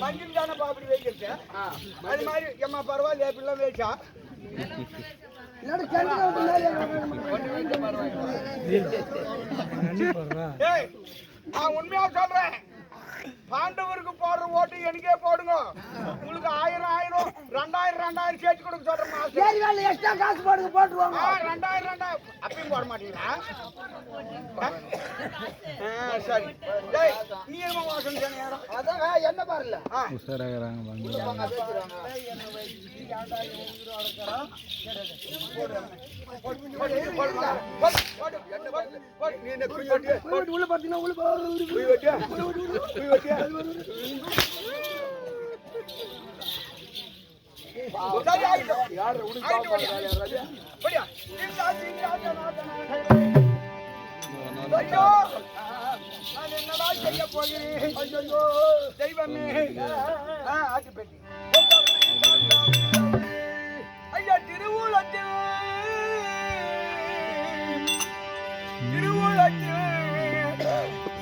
மஞ்சள் தானே பாப்படி வைக்கிறது அது மாதிரி எம்மா பரவாயில்ல எப்படிலாம் வேச்சா நான் உண்மையா சொல்றேன் பாண்டவருக்கு போடுற ஓட்டு எனக்கே போடுங்க உங்களுக்கு 1000 2000 சேர்த்து கொடுக்க சொல்றேன் எக்ஸ்ட்ரா காசு போடுங்க போட்டுருவாங்க 2000 அப்பயும் போட மாட்டீங்களா சரி நீ என்ன வாசம் அதான் என்ன பாருல உள்ள பாத்தீங்கன்னா என்னடா செய்ய போகிறேன் தெய்வமே ஆட்டுப்பேட்டி ஐயா திருவூலத்தில்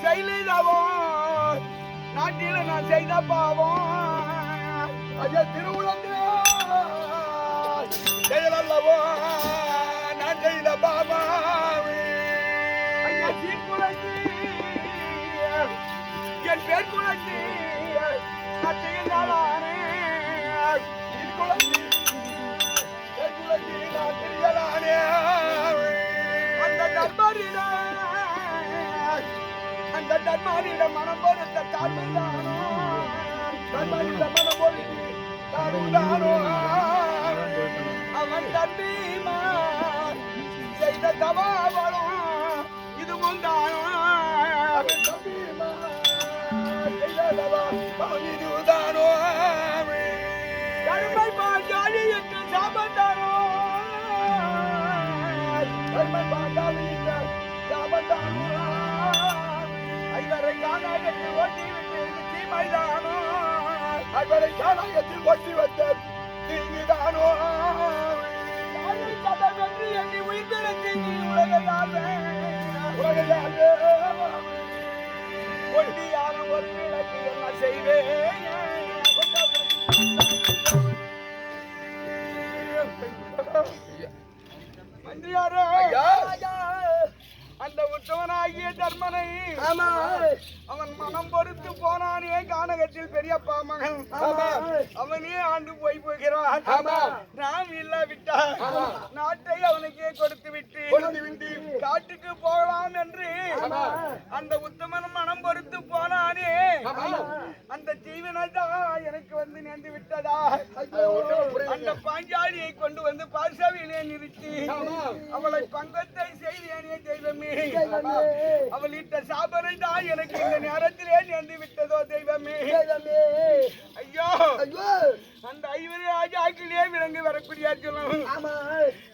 செயலிதாவும் நாட்டில் நான் செய்த பாவம் ஐயா திருவுளத்தில் செயலல்லவோ நான் செய்த பாவம் ஐயா சீர்குலத்தி என் பேர் குலத்தி நான் செய்யலானே அந்த தர்மாரிடம் மனம் பொறுத்த தாழ்வுதானோ தர்மாரிடம் மனம் பொறுத்து தாழ்வுதானோ அவன் தம்பிமா செய்த தவாவளும் இதுவும் தானோ அவன் தம்பிமா செய்த தவாவளும் இதுதானோ கருமை பாஞ்சாலி என்று சாபந்தானோ கருமை பாஞ்சாலி என்று சாபந்தானோ ஐவரை காணாயத்தில் ஒட்டி விட்டு தீமைதானோ ஐவரை காணாயத்தில் ஒட்டி வந்த தீங்குதானோ கதவென்று எண்ணி உயிர்ப்பிறத்தி உலகையாளே ஒட்டியான ஒரு விளக்கு என்ன செய்வேன் மந்திரியாரே அந்த உத்தவனாகிய தர்மனை அவன் மனம் பொறுத்து போனானே கானகத்தில் பெரியப்பா மகன் அவனே ஆண்டு போகிறான் நாம் இல்லாவிட்டா நாட்டை அவனுக்கே கொடுத்து விட்டு காட்டுக்கு போகலாம் என்று அந்த உத்தமன் மனம் பொறுத்து போனானே அந்த ஜீவனை தான் எனக்கு வந்து நேர்ந்து விட்டதா அந்த பாஞ்சாலியை கொண்டு வந்து பாசாவிலே நிறுத்தி அவளை பங்கத்தை செய்தேனே தெய்வமே அவள் இட்ட சாபனை தான் எனக்கு இந்த நேரத்திலே நேர்ந்து விட்டதோ தெய்வமே ஐயோ அந்த ஐவரி ராஜாக்கிலே விளங்கி வரக்கூடிய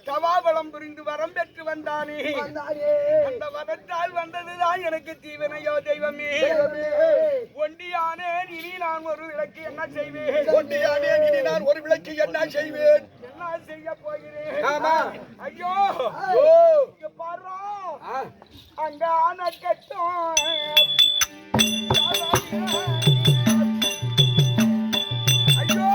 தவாபலம் புரிந்து வரம் பெற்று வந்தானே அந்த வரத்தால் வந்ததுதான் எனக்கு தீவனையோ தெய்வமே ஒண்டியானேன் இனி நான் ஒரு விளக்கு என்ன செய்வேன் ஒண்டியானேன் இனி நான் ஒரு விளக்கு என்ன செய்வேன் என்ன செய்ய போகிறேன் ஐயோ பாரு அங்க ஆன கட்டும் ஐயோ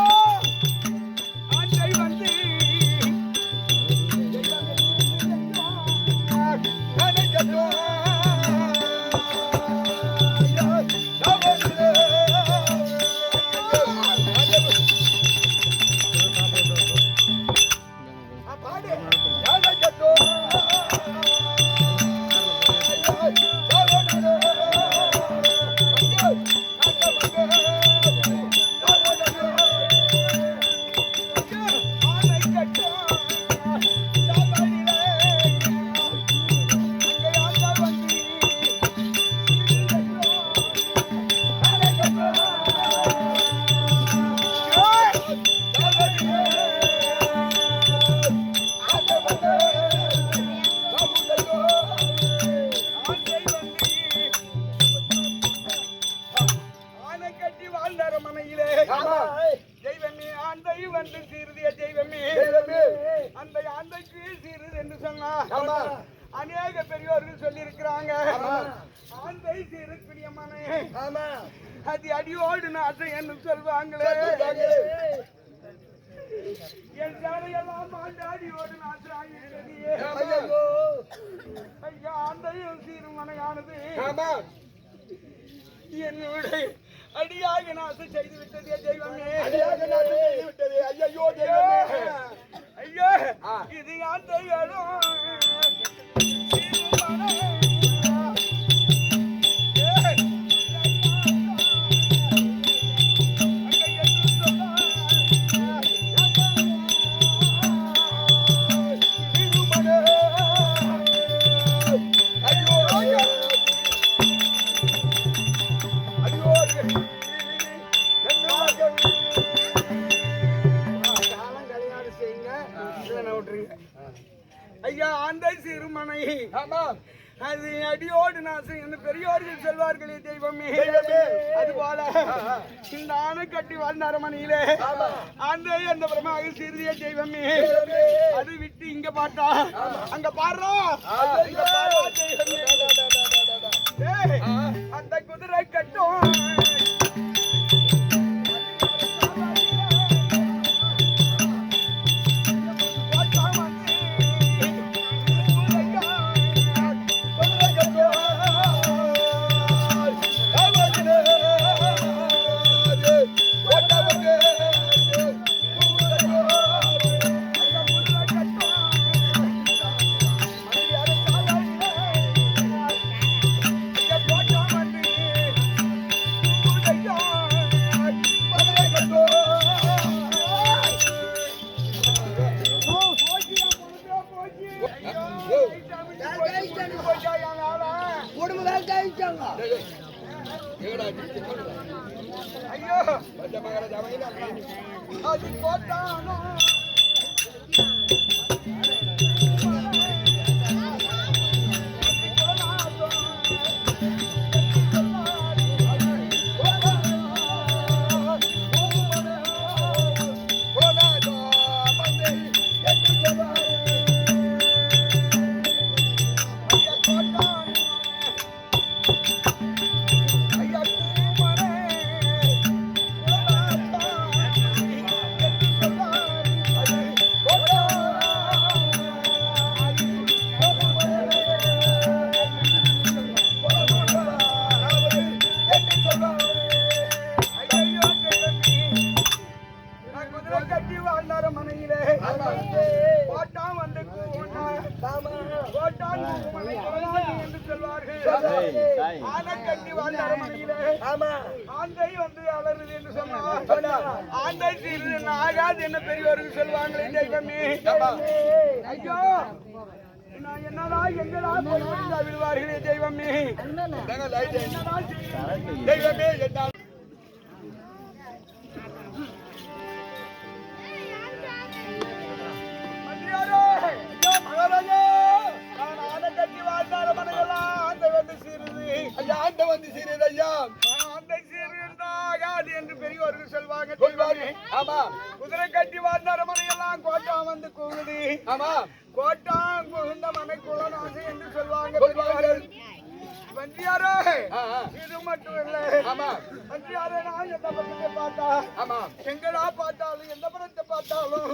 ஆண்டை வந்து அநேக பெரியோர்கள் சொல்லி இருக்கிறாங்க சொல்லுவாங்க ஆந்தை சீருக்குரிய மனை அது அடியோடு நாசை என்று சொல்வாங்களே என் சாலையெல்லாம் அடியோடு நாசம் ஆகிவிட்டது ஐயா ஆந்தையும் சீரும் மனையானது என்னுடைய அடியாக நாசம் செய்து விட்டதே தெய்வமே ஐயோ ஐயோ இது ஆந்தைகளும் ஐயா ஆந்தை சிறுமனை அது அடியோடு நாசம் என்று பெரியோர்கள் செல்வார்களே தெய்வமே அது போல இந்த ஆணை கட்டி வாழ்ந்த அரமனையிலே ஆந்தை அந்த பிரமாக சிறிய தெய்வமே அது விட்டு இங்க பாட்டா அங்க பாடுறா அந்த குதிரை கட்டும் ஐயோ அது போட்டானோ என்ன பெரியவர்கள் சொல்வாங்களே தெய்வமே ஐயோ நான் என்னடா எங்கடா போய் விடுவார்களே தெய்வமே தெய்வமே என்று பெரியவர்கள் சொல்வாங்க குதிரை கட்டி வாழ்ந்த அரமனையெல்லாம் கோட்டா வந்து கூகுது கோட்டா புகுந்த மனைக்குள்ள நாசை என்று சொல்வாங்க வந்தியாரே இது மட்டும் இல்ல வந்தியாரே நான் எந்த பக்கத்தை பார்த்தா எங்கடா பார்த்தாலும் எந்த படத்தை பார்த்தாலும்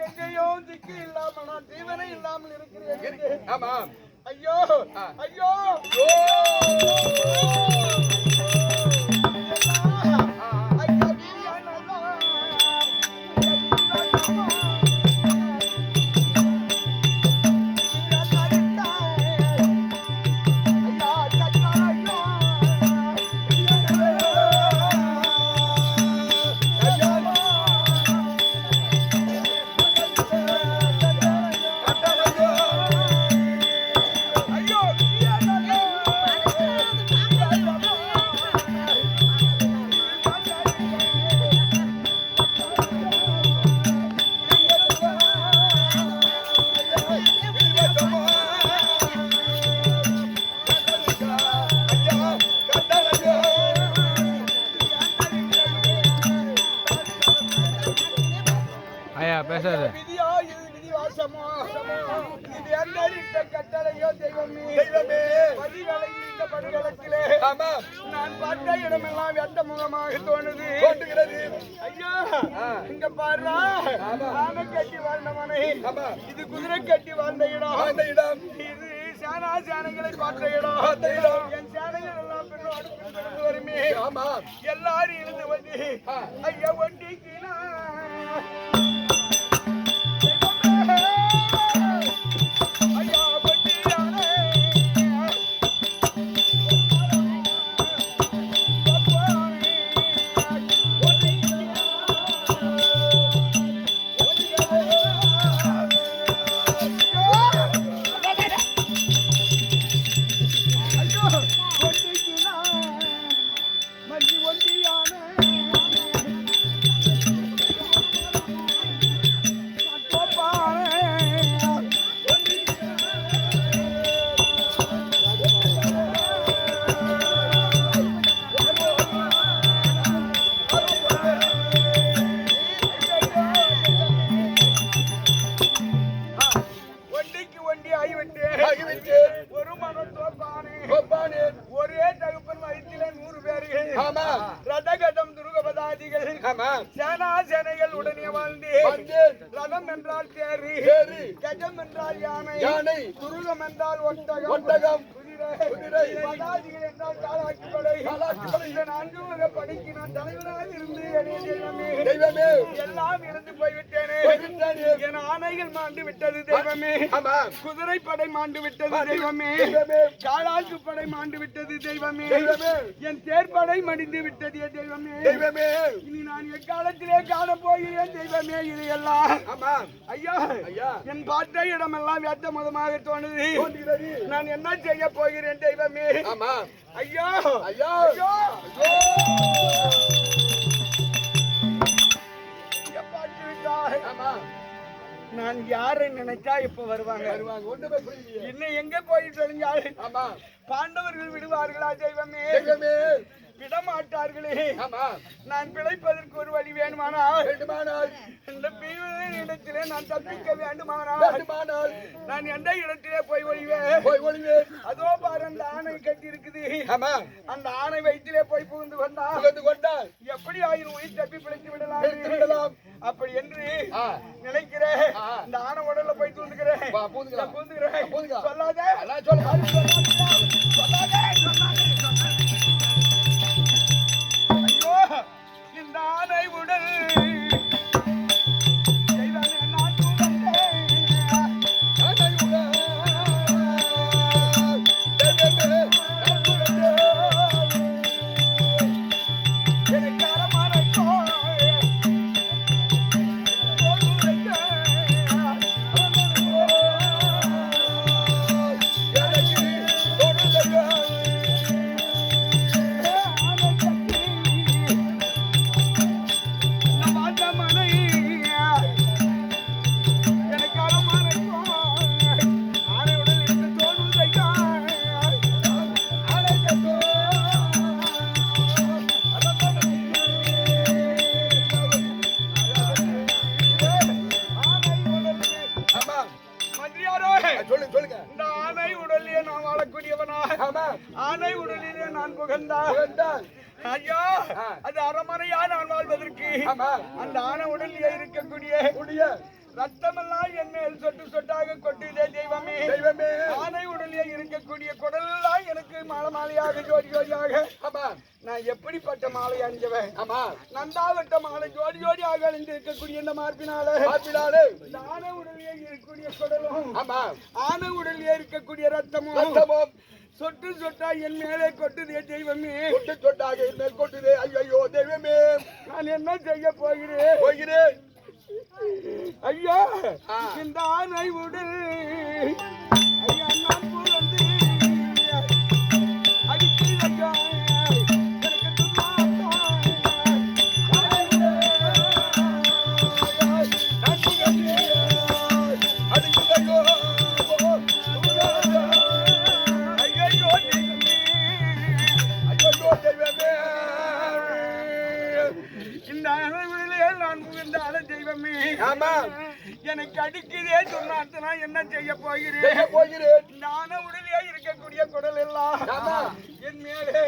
எங்கேயும் திக்கு இல்லாம நான் தீவனை இல்லாமல் இருக்கிறேன் ஐயோ ஐயோ நான் பார்த்த இடமெல்லாம் வெட்ட முகமாக தோணுகிறது. ஐயா இங்க பாரு, ஆனை கட்டி வாழ்ந்த மனை, இது குதிரை கட்டி வாழ்ந்த இடம், இது சேனைகளை பார்த்த இடம். என் சேனைகள் எல்லாம் பெண்ணோடு பின்தொடர்ந்து வருமே. எல்லாரும் இருந்து வந்து ஐயா ஒண்டிக்கு ஒரே தகுப்பன் வயிற்றில 100 பேர்கள், ரதகடம் துருகபதாதிகள், சேனைகள் உடனே வாழ்ந்து, ரதம் என்றால் தேரு, கஜம் என்றால் யானை, துருகம் என்றால் ஒட்டகம், பதாதிகள் என்றால் காலாக்கிப்படை. இந்த 4 வகை படைக்கு நான் தலைவராக இருந்து தெய்வமே எல்லாம் இருந்து போய்விட்டேனே. என் ஆணைகள் மாண்டு விட்டது தெய்வமே, குதிரை படை மாண்டு விட்டது தெய்வமே, காலாக்கு படை மாண்டு விட்டது தெய்வமே, என் தேர்ப்படை மடிந்து விட்டது தெய்வமே. இனி நான் எக்காலத்திலே காண போகிறேன் தெய்வமே. இது எல்லாம் ஐயா என் பார்த்த இடமெல்லாம் வேட்ட முதமாக தோணுது. நான் என்ன செய்ய போகிறேன் தெய்வமே. ஐயா நான் யாரை நினைச்சா இப்ப வருவாங்க. இன்னும் எங்க போயிட்டு தெரிஞ்சாலும் பாண்டவர்கள் விடுவார்களா தெய்வமே? விடமாட்டார்களே. நான் பிழைப்பதற்கு ஒரு வழி வேண்டுமானால் இந்த இடத்திலே நான் தப்பிக்க வேண்டுமானால் நான் எந்த இடத்திலே போய் ஒழிவேன். அதோ பாரு, அந்த ஆணை கட்டி இருக்குது. அந்த ஆணை வயிற்றிலே போய் புகுந்து கொண்டால் எப்படி ஆயிரம் உயிர் தப்பி பிழைத்து விடலாம். அப்படி என்று நினைக்கிறேன். இந்த ஆணை உடல்ல போய் தூந்துக்கிறேன். இந்த ஆணை உடல் ஆனை உடலிலே நான் புகழ்ந்தால் ஐயா அது அரமனையா நான் வாழ்வதற்கு அந்த ஆனை உடலிலே இருக்கக்கூடிய ரத்தமெல்லாம் என் மேல் சொட்டு சொட்டாக கொட்டுதே தெய்வமே. ஆனை உடலிலே இருக்கக்கூடிய குடலெல்லாம் எனக்கு மாலையாக ஜோடியாக நான் எப்படிப்பட்ட மாலை அணிஞ்சவன். நந்தாவட்ட மாலை ஜோடியாக அணிந்து இருக்கக்கூடிய இந்த மார்பினாலே இந்த ஆனை உடலிலே இருக்கக்கூடிய குடலும் ஆனை உடலிலே இருக்கக்கூடிய ரத்தமும் சொட்டு சொட்டா என் மேலே கொட்டுதே தெய்வமே. சொட்டாக என் மேல் கொட்டுதே. ஐயோ தெய்வமே, நான் என்ன செய்ய போகிறேன் ஐயா. இந்த ஆனை உடல் ஐயா நான் புலந்து அடித்து எனக்கு அடிக்குதே சொன்னா என்ன செய்ய போகிறேன். இந்த ஆனை உடலே இருக்கக்கூடிய குடல் எல்லாம் என் மேலே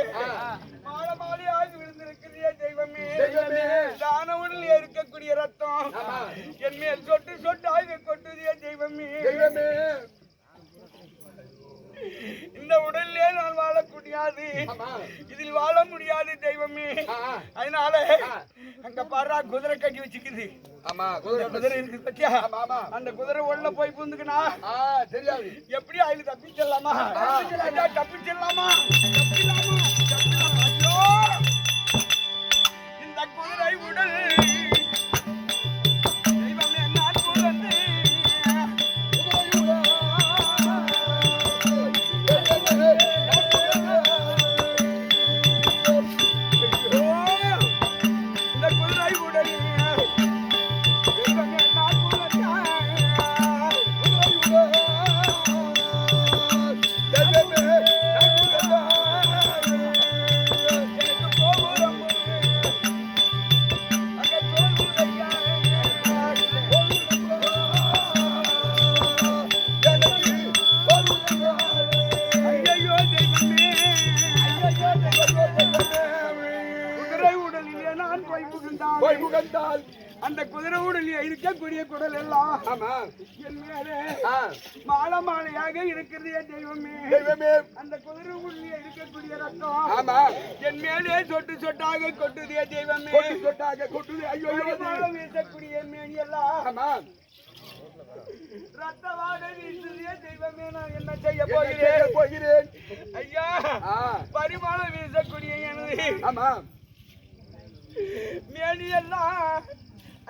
முடியாது, இதில் வாழ முடியாது தெய்வமே. அதனால அங்க பாரு குதிரை கட்டி வச்சுக்குது. குதிரை இருக்கு பத்தியா? அந்த குதிரை உள்ள போய் புந்துக்குனா தெரியாது. எப்படி ஆயில தப்பிச்சிடலாமா? தப்பிச்சிடலாமா? ஐயோ, இந்த குதிரை உடல் தெய்வமே நான் குழந்தை அந்த குதிரை உடலில் இருக்கக்கூடிய குடல் எல்லாம் என் மேலே மாலை மாலையாக இருக்கிறது தெய்வமே. அந்த குதிரை உடலில் இருக்கக்கூடிய ரத்தம் என் மேலே சொட்டு சொட்டாக கொட்டுதே தெய்வமே. சொட்டாக கொட்டுது. ஐயோ, வீசக்கூடிய மேனி எல்லாம் ரத்தவாட வீசுதே தெய்வமே. நான் என்ன செய்ய போகிறேன் ஐயா? பரிமாணம் வீசக்கூடிய எனது மேனி எல்லாம்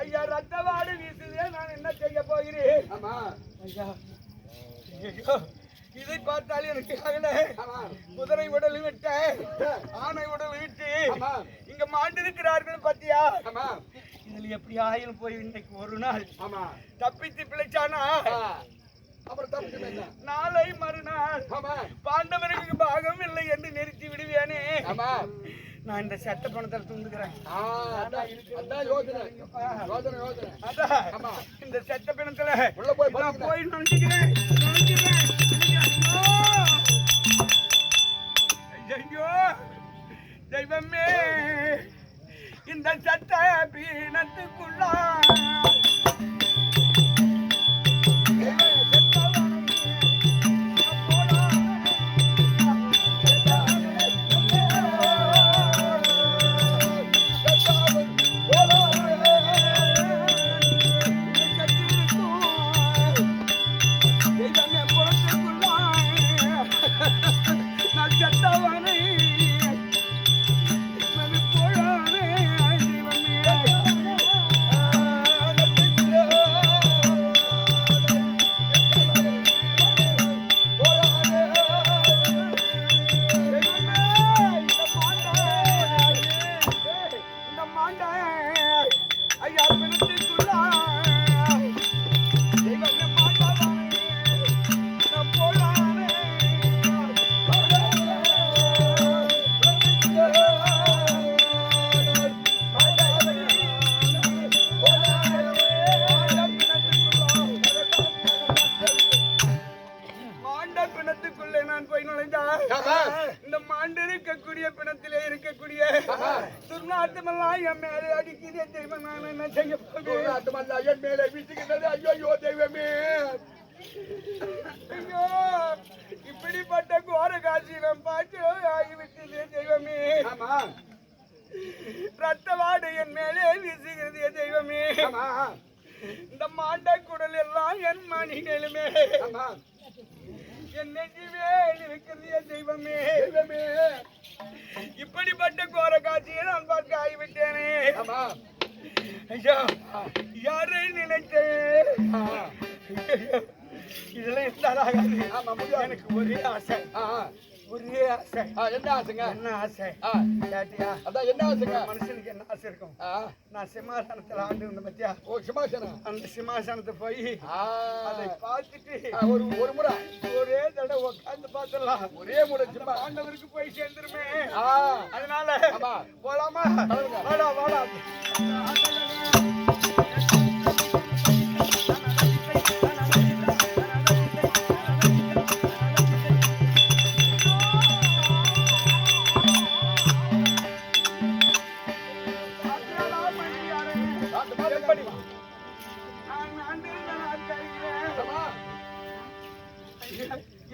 ஐயா ரத்தவாடு வீசுதே. நான் என்ன செய்ய போகிறேன் ஐயா? இதை பார்த்தால் எனக்கு ஆகல. குதிரை உடல் விட்ட ஆணை உடல் விட்டு இங்க மாண்டிருக்கிறார்கள் பத்தியா? இதுல எப்படி ஆயிரம் போய் இன்னைக்கு ஒரு நாள் தப்பித்து பிழைச்சானா அப்புறம் நாளை மறுநாள் பாண்டவருக்கு பாகம் இல்லை என்று நிறுத்தி விடுவேனே. நான் இந்த சட்ட பணத்தில் தூண்டுகிறேன். இந்த சட்ட பணத்துல உள்ள போய் நுழைஞ்சுக்கிறேன். ஐயோ தெய்வமே, இந்த சட்ட பீனத்துக்குள்ள இந்த மாண்டு இருக்கக்கூடிய பிணத்திலே இருக்கக்கூடிய துர்நாத்தமெல்லாம் என் மேலே அடிக்கிறே தெய்வம். நான் என்ன செய்ய போகிறேன்? என் மேலே வீசுகிறது. ஐயோ தெய்வமே, ஐயோ இப்படிப்பட்ட கோர காட்சியிடம் பார்த்து ஆகிவிட்டது தெய்வமே. ரத்தவாடு என் மேலே வீசுகிறது தெய்வமே. இந்த மாண்ட குடல் எல்லாம் என் மணிகளுமே என் நெஞ்சுமே இருக்கிறது தெய்வமே. இப்படிப்பட்ட கோர காட்சியை நான் பார்க்க ஆகிவிட்டேனே. ஐயா, யாரை நினைத்தேன்? இதெல்லாம் இருந்தாலாகாது. எனக்கு ஒரே ஆசை, ஒரே ஆசை. என்ன ஆசைங்க? என்ன ஆசை கேட்டியா? அதான் என்ன ஆசைங்க? மனுஷனுக்கு என்ன ஆசை இருக்கும்? நான் சிம்மாசனத்துல ஆண்டு இருந்த பத்தியா? ஓ சிம்மாசனம். அந்த சிம்மாசனத்தை போய் அதை பார்த்துட்டு ஒரு முறை ஒரே தடவை உட்காந்து பார்த்துடலாம். ஒரே முறை ஆண்டவருக்கு போய் சேர்ந்துருமே. அதனால போலாமா? வாடா வாடா.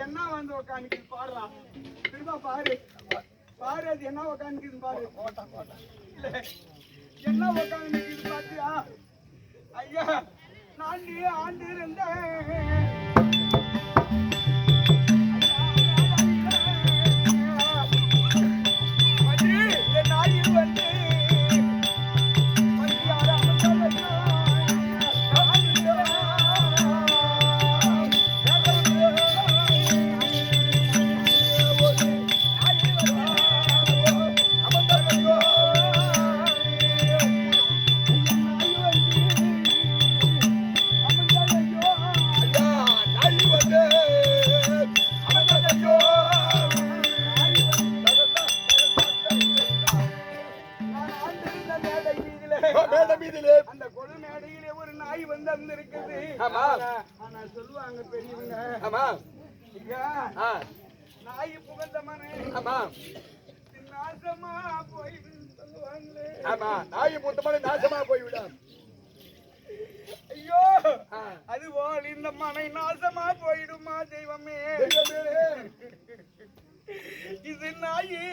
என்ன வந்து உக்காந்துக்குது பாடுறா திரும்ப பாரு பாரு அது என்ன உக்காந்துக்குது பாரு என்ன உக்காந்து நிக்குது பாத்தியா ஐயா நான்கு ஆண்டு இருந்தேன் அந்த கொடு மேடையிலே ஒரு நாய் வந்து இருக்குது ஆனா சொல்லுவாங்க பெரியவங்க நாய் புகழ்ந்தமனே நாசமா போயிடுன்னு சொல்லுவாங்களே நாய் புத்தமான நாசமா போய்விடும் ஐயோ அதுபோல் இந்த மனை நாசமா போயிடுமா தெய்வமே இது நாயே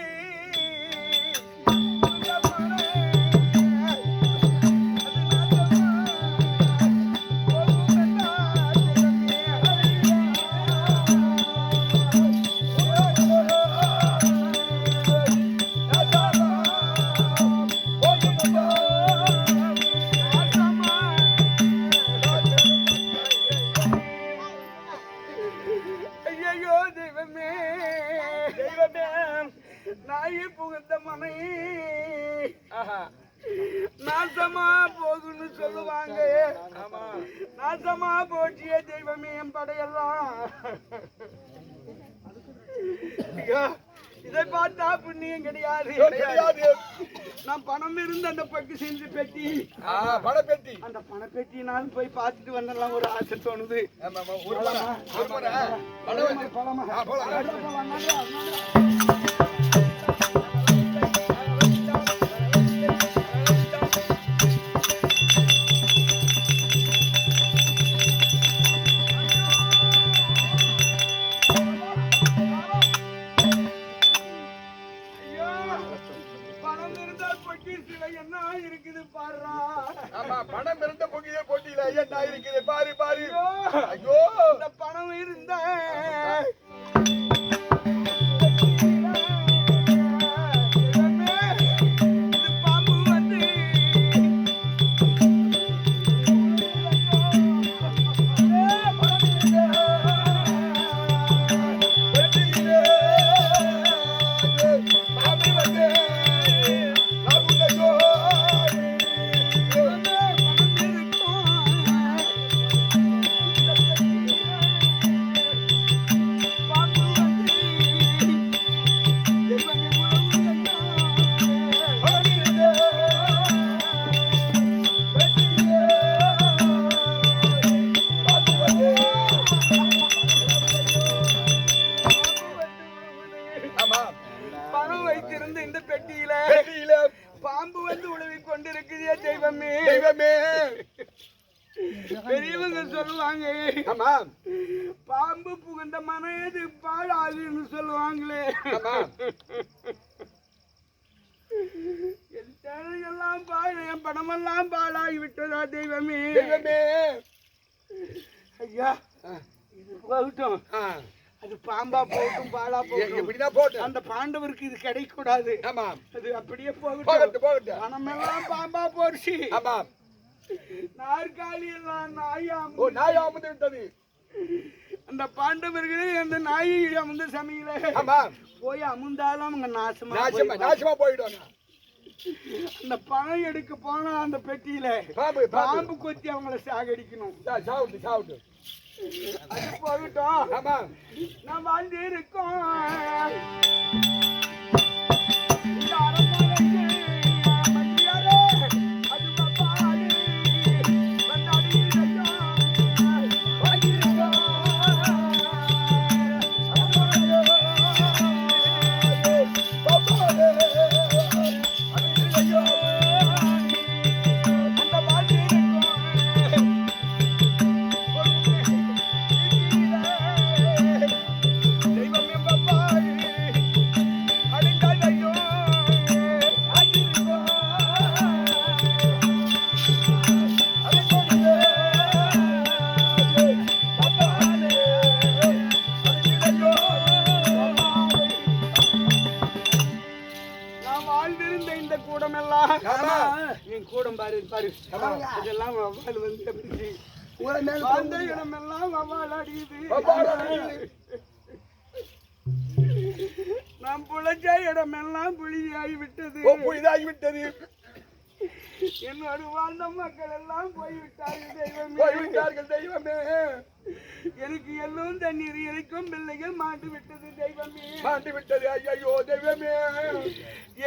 நாயை புகுந்த மனை நாசமா போகுன்னு சொல்லுவாங்க நாசமா போற்றிய தெய்வமே என் படையெல்லாம் இதை பார்த்தா புண்ணியம் கிடையாது நான் பணம் இருந்து அந்த பக்கு செஞ்சு பெட்டி பணப்பெட்டி அந்த பணப்பெட்டினாலும் போய் பார்த்துட்டு வந்துடலாம் ஒரு ஆசை தோணுது இருக்குது பாருடா பணம் இருந்த பொங்கிய போட்டியில என்ன இருக்குது பாரு பாரு ஐயோ இந்த பணம் இருந்த பாம்பு வந்து பணம் வைத்திருந்த இந்த பெட்டியில பாம்பு வந்து உழவி கொண்டிருக்குதே தெய்வமே தெய்வமே பெரியவங்க சொல்லுவாங்க பாம்பு புகுந்த மனது பாழாகுன்னு சொல்லுவாங்களே என் தேவையெல்லாம் பாழ என் பணமெல்லாம் பாழாகி விட்டதா தெய்வமே தெய்வமே ஐயா இது போகட்டும் அது பாம்பா போட்டும் பாலா போட்டும் அந்த பாண்டவருக்கு இது கிடைக்க கூடாது அது அப்படியே போகட்டும் பணமெல்லாம் பாம்பா போச்சு நாற்காலி எல்லாம் நாய் அமுந்து விட்டது அந்த பாண்டவர்கள் அந்த நாயை அமுந்த சமையல போய் அமுந்தாலும் அவங்க நாசமா போயிடும் அந்த பணம் எடுக்க போனா அந்த பெட்டியில பாம்பு கொத்தி அவங்கள சாகடிக்கணும் சாப்பிட்டு அது போகட்டும் நான் வாழ்ந்து இருக்கோம் தெய்வமே எல்லாம் என் கூட பாரு பாரு இதெல்லாம் வவ்வால் வந்து எப்படி வாழ்ந்த இடமெல்லாம் வவ்வால் அடியுது நாம் புழைச்ச இடமெல்லாம் புலியாகி விட்டது புலிதாகி விட்டது என்னோடு வாழ்ந்த மக்கள் எல்லாம் போய்விட்டார்கள் தெய்வமே எனக்கு எல்லாம் தண்ணீர் இறைக்கும் பிள்ளைகள் மாண்டு விட்டது தெய்வமே மாண்டு விட்டது ஐயோ தெய்வமே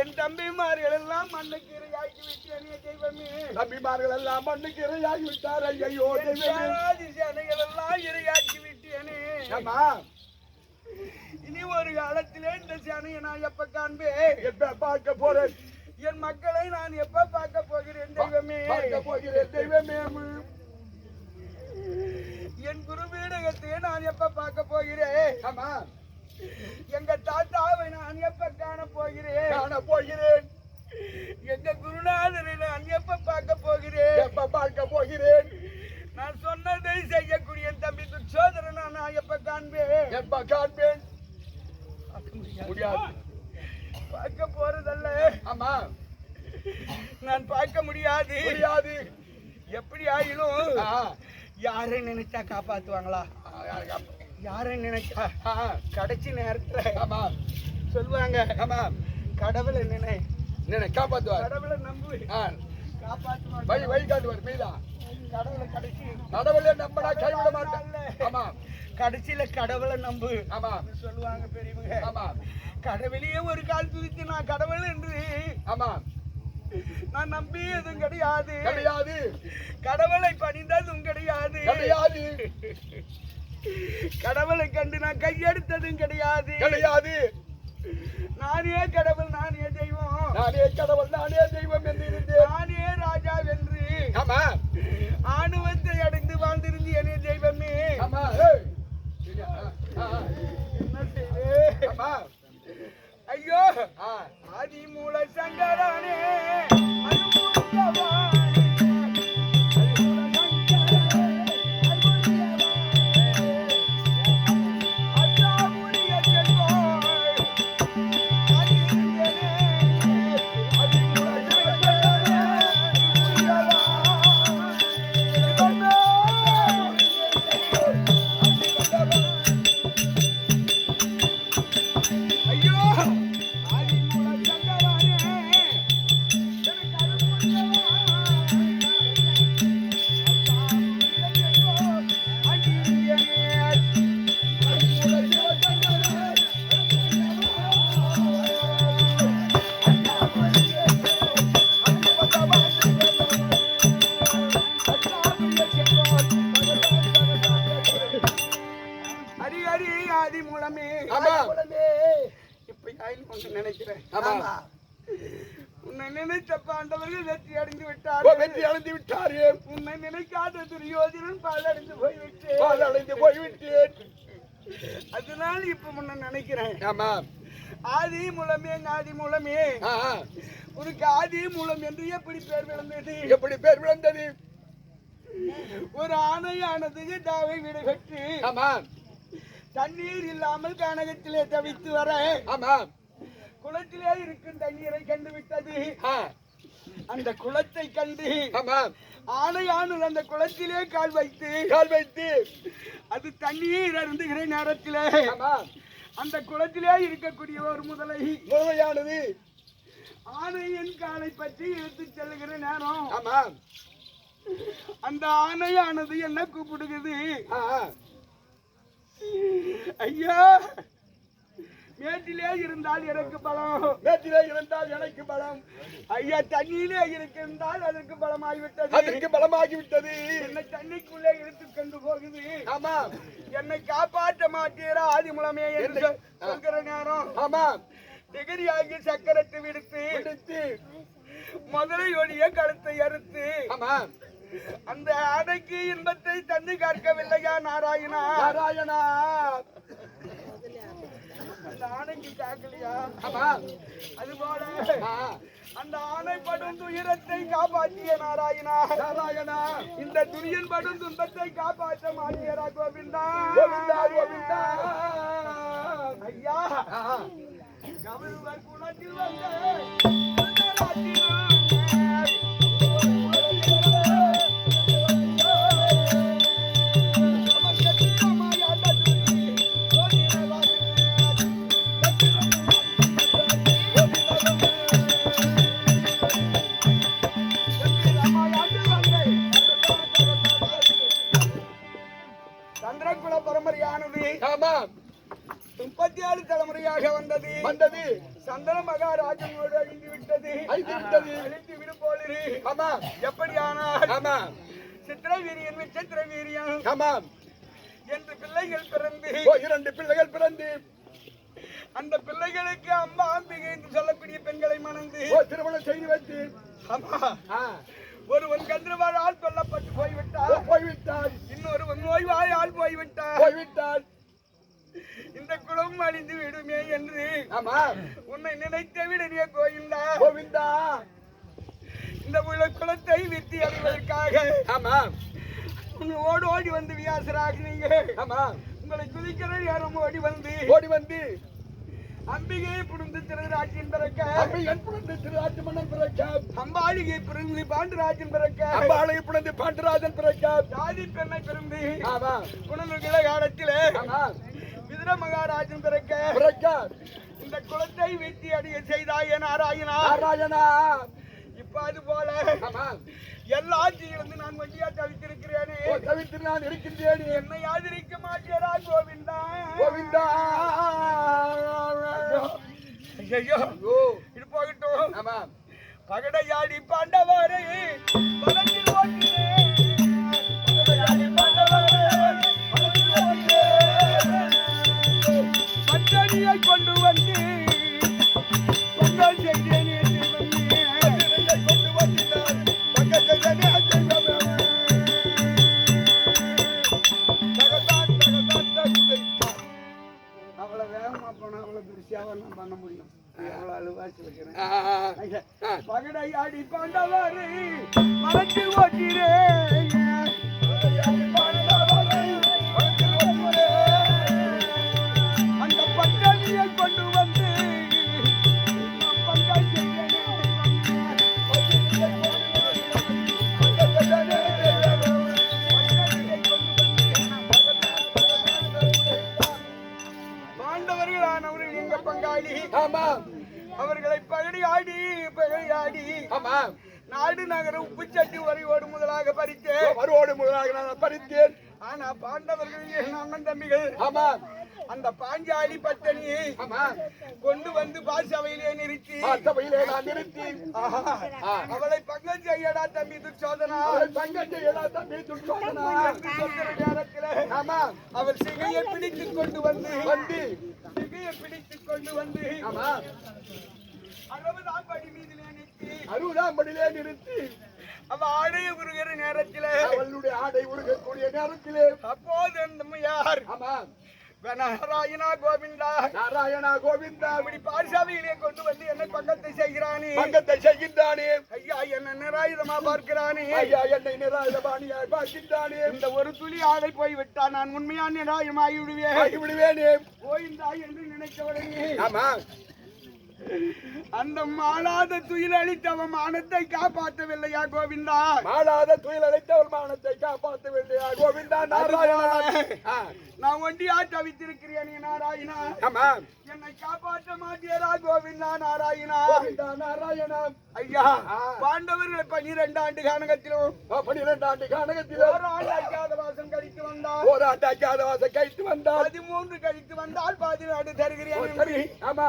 என் தம்பிமார்கள் எல்லாம் மண்ணுக்கு இரையாகி விட்டேனே தெய்வமே தம்பிமார்கள் எல்லாம் மண்ணுக்கு இரையாகி விட்டார் ஐயோ தெய்வமே சேனைகள் எல்லாம் இரையாக்கி விட்டேனே ஆமா இனி ஒரு காலத்திலே இந்த சேனையை நான் எப்ப காண்பேன் எப்ப பார்க்க போறேன் என் மக்களை நான் எப்ப பார்க்க போகிறேன் தெய்வமே பார்க்க போகிறேன் தெய்வமே என் குரு வீடகத்தை நான் எப்ப பார்க்க போகிறேன் ஆமா எங்க தாத்தாவை நான் எப்ப காண போகிறேன் எங்க குருநாதரை நான் எப்ப பார்க்க போகிறேன் நான் சொன்னதை செய்யக்கூடிய தம்பி துச்சோதரனை நான் எப்ப காண்பேன் முடியாது பார்க்க போறதல்ல ஆமா நான் பார்க்க முடியாது எப்படி ஆயிலும் யாரை நினைச்சா காப்பாத்துவாங்களா யாரை நினைச்சா கடைசி நேரத்துல ஆமா சொல்லுவாங்க ஆமா கடவுளை நினை காப்பாத்துவார் கடவுளை நம்பு காப்பாத்துவார் வழி காட்டுவார் மீதா கடவுளை நம்பினா கைவிட மாட்டேன் ஆமா கடைசியில கடவுளை நம்பு ஆமா சொல்லுவாங்க பெரியவங்க ஆமா கடவுளையே ஒரு கால் துதித்து நான் கடவுள் என்று ஆமா நான் நம்பியதும் கிடையாது கடவுளை பணிந்ததும் கிடையாது கடவுளை கண்டு நான் கையெடுத்ததும் கிடையாது நானே கடவுள் நானே தெய்வம் என்று இருந்தேன் நானே ராஜா வென்று ஆமா ஆணுவத்தை அடைந்து வாழ்ந்திருந்தேனே தெய்வமே ஆமா என்ன செய்வே ஆமா ஐயோ ஆதி மூல சங்கரானே உன்னை நினைத்த பாண்டவர்கள் வெற்றி அடைந்து விட்டார் உன்னை நினைக்காத துரியோதனன் பாலடைந்து போய்விட்டேன் அதனால இப்ப முன்ன நினைக்கிறேன் ஆமா ஆதி மூலமே உனக்கு ஆதி மூலம் என்று எப்படி பேர் விளந்தது ஒரு ஆணையானது தாவை விடுபட்டு ஆமா தண்ணீர் இல்லாமல் கனகத்திலே தவித்து வர ஆமா குளத்திலே இருக்கும் தண்ணீரை கண்டு விட்டது அந்த குளத்தை கண்டு ஆணையானது அந்த குளத்திலே கால் வைத்து அது தண்ணீர் அருந்துகிற நேரத்திலே அந்த குளத்திலே இருக்கக்கூடிய ஒரு முதலையானது ஆணையின் காலை பற்றி இழுத்து செல்லுகிற நேரம் அந்த ஆணையானது என்ன கூப்பிடுகிறது ஐயா மேட்டிலே இருந்தால் எனக்கு பலம் ஐயா தண்ணியிலே இருந்தால் அதற்கு பலமாகிவிட்டது என்னை தண்ணிக்குள்ளே இழுத்து கொண்டு போகுது ஆமா என்னை காப்பாற்ற மாட்டீரா ஆதிமூலமே என்று சொல்கிற நேரம் ஆமா டிகிரியாகி சக்கரத்தை விடுத்து முதலையோடைய கழுத்தை அறுத்து ஆமா அந்த அடைக்கு இன்பத்தை தண்ணி காக்கவில்லையா நாராயணா அந்த ஆணைக்கு காக்கலையா அதுபோல அந்த ஆணை படும் துயரத்தை காப்பாற்றிய நாராயணா இந்த துரியன் படும் துன்பத்தை காப்பாற்ற மாட்டியரா கோவிந்தா ஐயா கவருவர் குணத்தில் வந்த வந்தது சந்தன மகாராஜனோடு அழிந்து விட்டது அழிந்து விடும் போலிரு ஆமா எப்படியானால் ஆமா சித்திரை வீரியன் விசித்திர வீரியன் ஆமாம் என்று பிள்ளைகள் பிறந்து 2 பிள்ளைகள் பிறந்து அந்த பிள்ளைகளுக்கு அம்மா அம்பிகை என்று சொல்லக்கூடிய பெண்களை மணந்து திருமணம் செய்து வைத்து ஆமா ஒருவன் கன்றுவாழால் கொல்லப்பட்டு போய்விட்டார் இன்னொருவன் நோய்வாயால் போய்விட்டார் இந்த குலம் அழிந்து விடுமே என்று ஆமா உன்னை நினைத்த விட கோவிந்தா இந்த குலத்தை வித்தி அடைவதற்காக ஆமா ஓடி வந்து வியாசராகினீங்க ஆமா உங்களை குதிக்கிற யாரும் ஓடி வந்து அம்பிகையை புரிந்து திருராஜ்யம் பிறக்க அம்பிகை புரிந்து திருராஜ்யம் மன்னன் பிறக்க அம்பாளிகை புரிந்து பாண்டராஜன் பிறக்க அம்பாளிகை புரிந்து பாண்டராஜன் பிறக்க ஜாதி பெண்ணை பிறந்து ஆமா புனலுகிற காலத்திலே ஆமா விதுர மகாராஜன் பிறக்க இந்த குலத்தை வீழ்த்தி அடைய செய்தாய நாராயணா இப்ப அது போல எல்லா ஆட்சியிலிருந்து நான் வண்டியா தவித்திருக்கிறேனே நான் இருக்கின்றேன் என்னை ஆதரிக்க மாட்டேரா கோவிந்தா ஐயோ இது போகட்டும் பகடையாடி பாண்டவரை வளர்ச்சி பச்சனியை கொண்டு வந்து பொங்கல் செய்தேன் அவ்வளவு வேகமா போனா அவ்வளவு பெருசாக நான் பண்ண முடியும் எவ்வளவு அழுவாச்சு வைக்கிறேன் பகடையாடி பாண்டவரை மலர்ச்சி ஓட்டிறேன் அந்த பட்டணியை கொண்டு வந்து பங்கை பாண்டவர்களானவர்கள் எங்க பங்காளி ஆமா அவர்களை பகடையாடி ஆமா நாடு நகர உப்புச்சட்டி வரியோடு முதலாக பறித்தேன் ஆனா பாண்டவர்கள் என் அண்ணன் தம்பிகள் ஆமா அந்த பாஞ்சாலி பட்டணியை கொண்டு வந்து பாசவையிலே நிறுத்தி அவளை பங்கம் செய்யடா தம்பி துச்சோதனா நேரத்தில் அவள் சிகையை பிடித்துக் கொண்டு வந்து அறுபதாம் படியிலே நிறுத்தி அவ ஆடைய உருகிற நேரத்திலே அவளுடைய ஆடை உருகக்கூடிய நேரத்திலே அப்போது அந்த யார் ஆமா நாராயணா கோவிந்தா இப்படி பாரிசாவியிலே கொண்டு வந்து என்ன பங்கத்தை செய்கின்றானே ஐயா என்ன நிராயுதமா பார்க்கிறானே ஐயா என்னை நிராயுதபாணியாய் பார்க்கின்றானே இந்த ஒரு துளி ஆடை போய் விட்டா நான் உண்மையான நிராயுதமாகி விடுவேனே கோவிந்தா என்று நினைத்தவனே ஆமா அந்த மாளாத துயில் அளித்தவன் மானத்தை காப்பாற்றவில்லையா கோவிந்தா காப்பாற்றவில்லையா கோவிந்தா நான் ஒண்டியா தவித்திருக்கிறேன் நாராயணா என்னை காப்பாற்ற மாட்டியரா கோவிந்தா நாராயணா ஐயா பாண்டவர்கள் 12 ஆண்டு கானகத்திலும் 12 ஆண்டு கானகத்திலும் ஒரு ஆண்டு அஜாதவாசம் கழித்து வந்தால் 13 கழித்து வந்தால் 14 தருகிறேன் ஆமா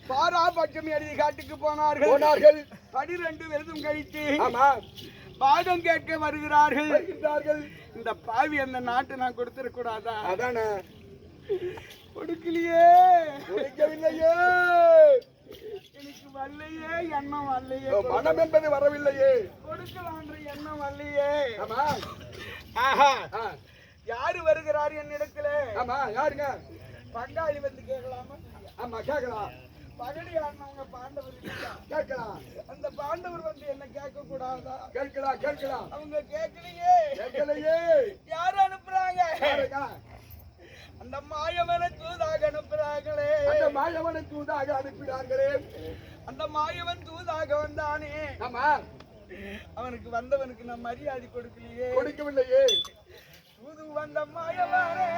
பாராபட்சம் எழுதி காட்டுக்கு போனார்கள் 12 வருடம் கழித்து பாகம் கேட்க வருகிறார்கள் இந்த பாவி அந்த நாட்டை நான் கொடுத்திருக்க கூடாதா அதானே கொடுக்கலையே எனக்கு வரலையே எண்ணம் வரலையே மனம் என்பது வரவில்லையே கொடுக்கலான்ற எண்ணம் வரலையே யாரு வருகிறார் என்னிடத்துல ஆமா யாருங்க பங்காளி வந்து கேட்கலாமா ஆமா கேட்கலாம் பகடி ஆடினவங்க பாண்டவர் கேட்கலாம் அந்த பாண்டவர் வந்து என்ன கேட்க கூடாதா கேட்கலாம் அவங்க கேட்கலையே யாரு அனுப்புறாங்க அந்த மாயவனை தூதாக அனுப்புறாங்களே அந்த மாயவன் தூதாக வந்தானே ஆமா அவனுக்கு வந்தவனுக்கு நான் மரியாதை கொடுக்கவில்லையே தூது வந்த மாயவனே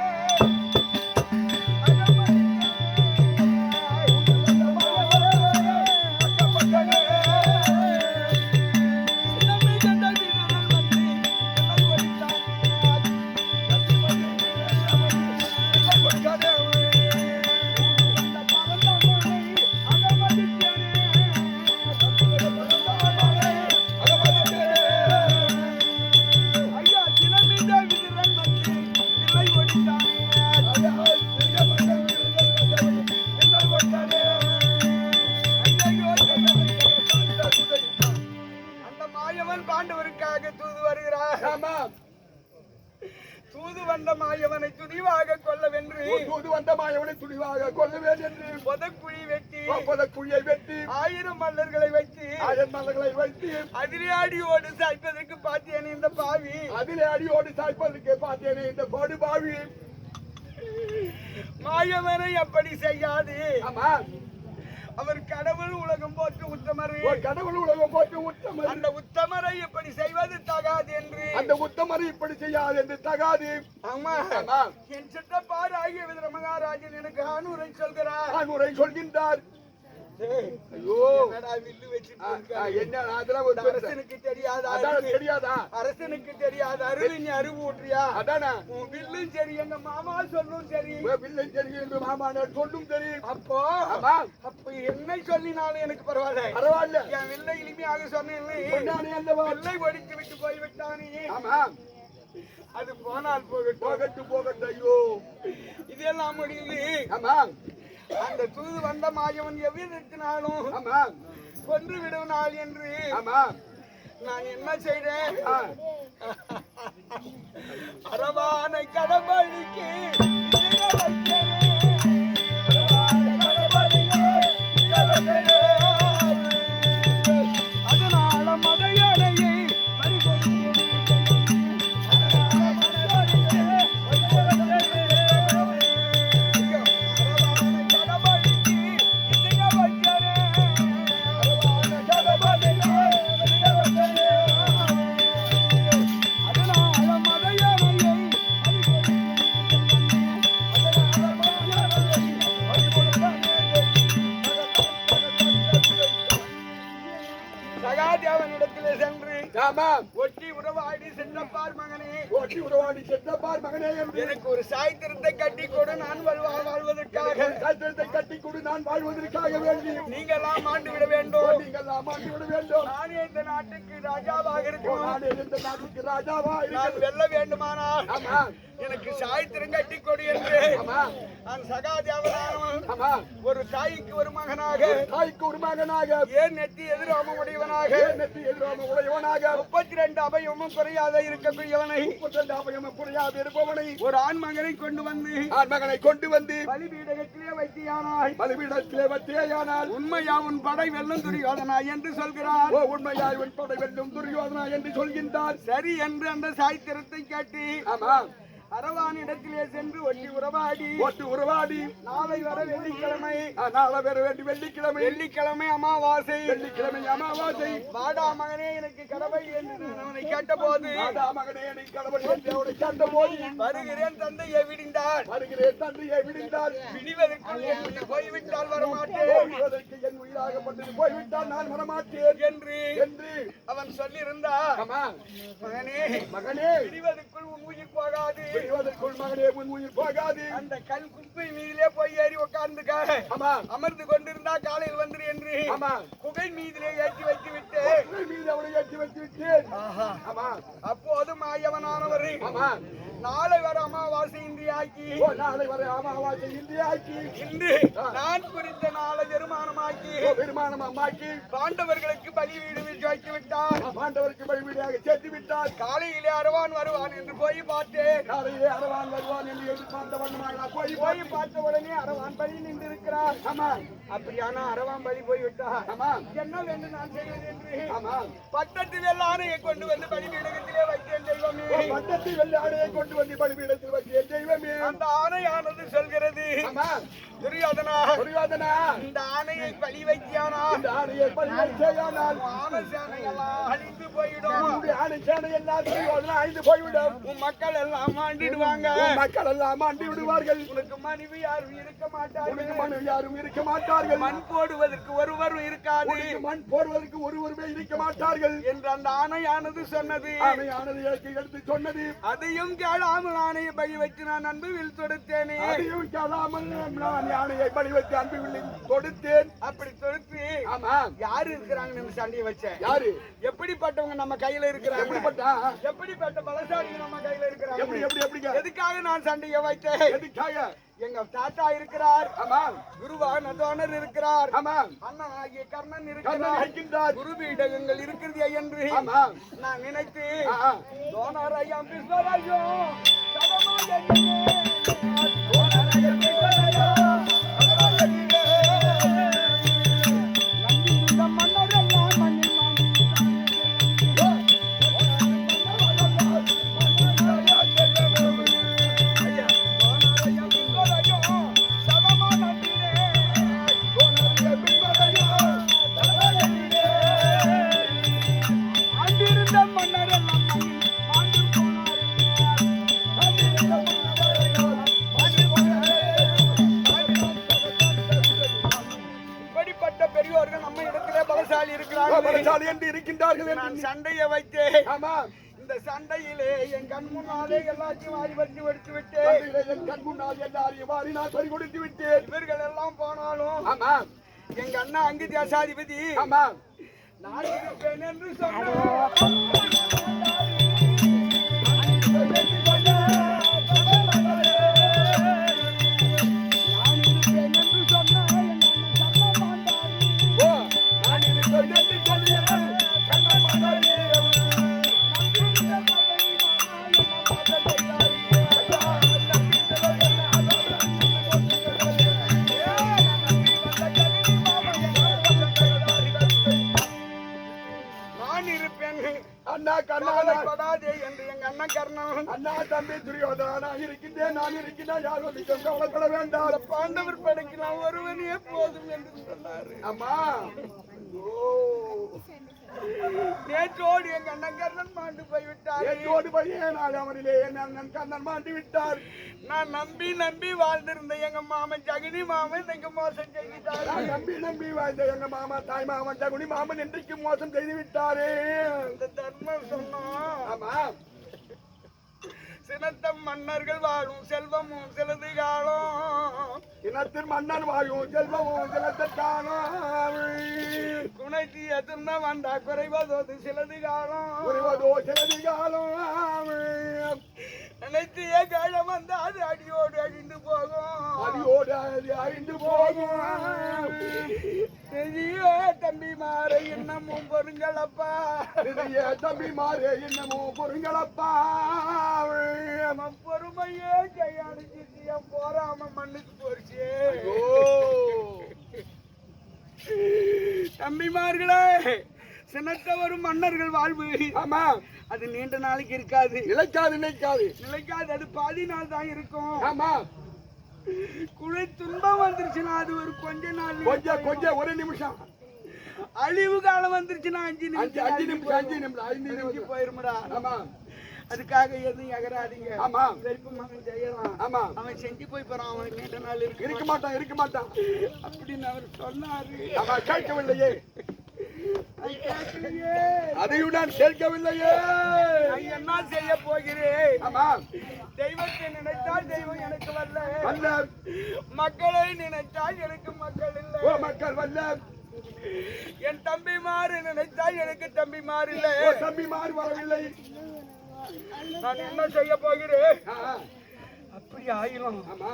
மாயவனை துணிவாக கொல்லுவேன் என்று புதக்குழியை வெட்டி 1000 மல்லர்களை வைத்து அதிலே அடியோடு சாய்ப்பதற்கு பார்த்தேன் இந்த பாவி மாயவனை அப்படி செய்யாது. அவர் கடவுள் உலகம் போட்டு உத்தமரை அந்த உத்தமரை இப்படி செய்வது தகாது என்று ஆமா என் சித்தப்பார் ஆகிய விதர மகாராஜன் எனக்கு ஆணுரை சொல்கின்றார். அரசனுக்கு தெரியாத அருள் அறிவு ஊற்றியா வில்லும் சரி எங்க மாமா சொல்லும் சரி அப்போ என்ன சொல்லினாலும் எனக்கு பரவாயில்ல என் வில்லை இனிமையாக சொன்னேன் வில்லை ஒடித்து விட்டு போய்விட்டானே அது போனால் போகட்டும் ஐயோ இதெல்லாம் முடியுது. அந்த தூது வந்த மாயவன் எவ்விதத்தினாலும் கொன்று விடும் நாள் என்று நான் என்ன செய்தேன் அரவானை கடம்பழிக்கு அதனால மதையடையை சகாதேவனிடத்திலே சென்று ஒட்டி உறவாடி சென்றப்பார் மகனே எனக்கு ஒரு சாய்த்திரத்தை கட்டி கொடு நான் வாழ்வதற்காக வேண்டி நீங்கெல்லாம் ஆண்டு விட வேண்டும் நானே இந்த நாட்டுக்கு ராஜாவாக இருக்கும் நான் வெல்ல வேண்டுமானால் எனக்கு சாய்த்திரம் கட்டி கொடு என்று நான் சகாதேவனானவன் ஒரு தாய்க்கு ஒரு மகனாக ஏன் நெத்தி எதிராம உடையவனாக 32 அபயமும் குறையாத இருக்கக்கூடியவனை ஒரு ஆண் மகனை கொண்டு வந்து பலிபீடத்திலே வைத்தியானால் உண்மையா உன் படை வெல்லும் துரியோதனா என்று சொல்கின்றார். சரி என்று அந்த சாய்த்திரத்தை கேட்டு அரவானிடத்திலே சென்று ஒட்டி உறவாடி நாளை வர வெள்ளிக்கிழமை அமாவாசை வாடா மகனே எனக்கு கடவை என்று அவனை கேட்டபோது வருகிறேன் தந்தையை விடிந்தார் விடிவதற்கு போய்விட்டால் வரமாட்டேன் நான் வரமாட்டேன் என்று அவன் சொல்லியிருந்தார். மகனே விடிவதற்குள் உன் உயிர் போகாது அந்த கல் குப்பை மீதிலே போய் ஏறி உட்கார்ந்து அமர்ந்து கொண்டிருந்தா காலையில் வந்துரு என்று குகை மீதிலே ஏற்றி வைத்து விட்டு அப்போது மாயவனானவர் நாளை வர அமாவாசை இன்றியாக்கி இன்று நான் குறித்த நாளை பெருமானமாக்கி பாண்டவர்களுக்கு பலி வீடு வைத்து விட்டார். சேர்த்து விட்டார். காலையிலே அரவான் வருவான் என்று போய் பார்த்தேன். போய் பார்த்த உடனே அரவான் பலி நின்றிருக்கிறார். அப்படியானா அரவான் பலி போய்விட்டார். என்ன வேண்டும் நான் செய்வது என்று பட்டத்து வெள்ளானையை கொண்டு வந்து பலிபீடத்திலே வைத்தேன் தெய்வமே. அந்த ஆணையானது சொல்கிறது துரியோதனா இந்த ஆணையை பலி வைத்தியானால் அழிந்து போய்விடும். உன் மக்கள் எல்லாம் ஆண்டு விடுவார்கள். உனக்கு மனைவி யாரும் இருக்க மாட்டார்கள். மண் போடுவதற்கு ஒருவரும் இருக்காது. இருக்க மாட்டார்கள் என்று அந்த ஆணையானது சொன்னது. எடுத்து சொன்னது. அதையும் கேளாமல் ஆணையை பலி வைத்து நான் அன்புவில் தொடுத்தேனே. அதையும் கேளாமல் நான் ஆணையை பலி வைத்து அன்புவில் கொடுத்தேன். அப்படி தொடுத்து யாரு இருக்கிறாங்க சண்டையை வச்சேன். யாரு எப்படிப்பட்டவங்க நம்ம கையில இருக்கிறாங்க. எப்படிப்பட்ட பலசாலிங்க நம்ம கையில இருக்கிறாங்க. எதுக்காக நான் சண்டையை வைத்தேன். எதுக்காக எங்க தாத்தா இருக்கிறார். குருவா நதோனர் இருக்கிறார். அண்ணன் ஆகிய கர்ணன் இருக்கிறார். குரு பீடகங்கள் இருக்கிறது என்று நான் நினைத்து தோணர் ஐயா சண்டையை வைத்து இந்த சண்டையிலே என் கண் முன்னாலே எல்லாத்தையும் வாரி வச்சு எடுத்து விட்டேன். என் கண் முன்னால் எல்லாரையும் வாரி நான் பறி கொடுத்து விட்டேன். இவர்கள் எல்லாம் போனாலும் ஆமா எங்க அண்ணா அங்கு தேசாதிபதி ஆமா நான் இருப்பேன் என்று சொன்னேன். அண்ணா தம்பி துரியோதனா இருக்கின்றேன் நான் இருக்கின்றேன் யாரும் கவலைப்பட வேண்டாம். பாண்டவர் படைக்கு நான் ஒருவனே போதும் என்று சொன்னார். அம்மா நேற்றோடு எங்க அண்ணன் கர்ணன் மாண்டு போய்விட்டார். நேற்றோடு பையன் அவனிலே என் அண்ணன் கர்ணன் மாண்டு விட்டார். நான் நம்பி நம்பி வாழ்ந்திருந்த எங்க மாமன் ஜகுனி மாமன் எங்க மோசம் செய்துட்டார். நம்பி நம்பி வாழ்ந்த எங்க மாமா தாய் மாமன் ஜகுனி மாமன் இன்றைக்கு மோசம் செய்து விட்டாரே. இந்த தர்மம் சொன்னோம். ஆமா சினத்தம் மன்னர்கள் வாழும் செல்வமும் சிலது காலம். இனத்தில் மன்னர் வாழும் செல்வமும் சிலது காலம். குணைத்தி எதிர்ந்த வந்தா குறைவதோது சிலது காலம். குறைவதோ சிலது காலம். நினைத்திய காலம் வந்தா அது அடியோடு அழிந்து போகும். அடியோடு அழிந்து போகும். தம்பி மாறு இன்னமும் பொருங்களப்பா. தம்பி மாறு இன்னமும் பொருங்களப்பா. பொறுமையே கையாளுச்சிய போறாம மண்ணுக்கு போச்சு. தம்பிமார்களே சினத்தவரும் மன்னர்கள் வாழ்வு. ஆமா அது நீண்ட நாளைக்கு இருக்காது. நிலைக்காது நிலைக்காது நிலைக்காது. அது பாதி நாள் தான் இருக்கும். ஆமா குழி துன்பம் வந்துருச்சுன்னா அது ஒரு கொஞ்ச நாள் கொஞ்சம் ஒரு நிமிஷம். அழிவு காலம் வந்துருச்சுன்னா 5 நிமிஷம் போயிருமடா. ஆமா அதுக்காக எதுவும் எகராதீங்க. ஆமா வெறுப்பு மகன் செய்யலாம். ஆமா அவன் செஞ்சு போய் போறான். அவனுக்கு நீண்ட நாள் இருக்க மாட்டான் அப்படின்னு அவர் சொன்னாரு. ஆமா கேட்கவில்லையே. அதையும் நான் கேட்கவில்லையே. என்ன செய்ய போகிறேன்? ஆமா தெய்வத்தை நினைத்தால் தெய்வம் எனக்கு வல்ல. மக்களை நினைத்தால் எனக்கு மக்கள் இல்லை. மக்கள் வல்ல. என் தம்பிமாறு நினைத்தால் எனக்கு தம்பிமாறு இல்லை. தம்பிமாறு வரவில்லை. நான் என்ன செய்ய போகிறேன்? அப்படி ஆயிரும். ஆமா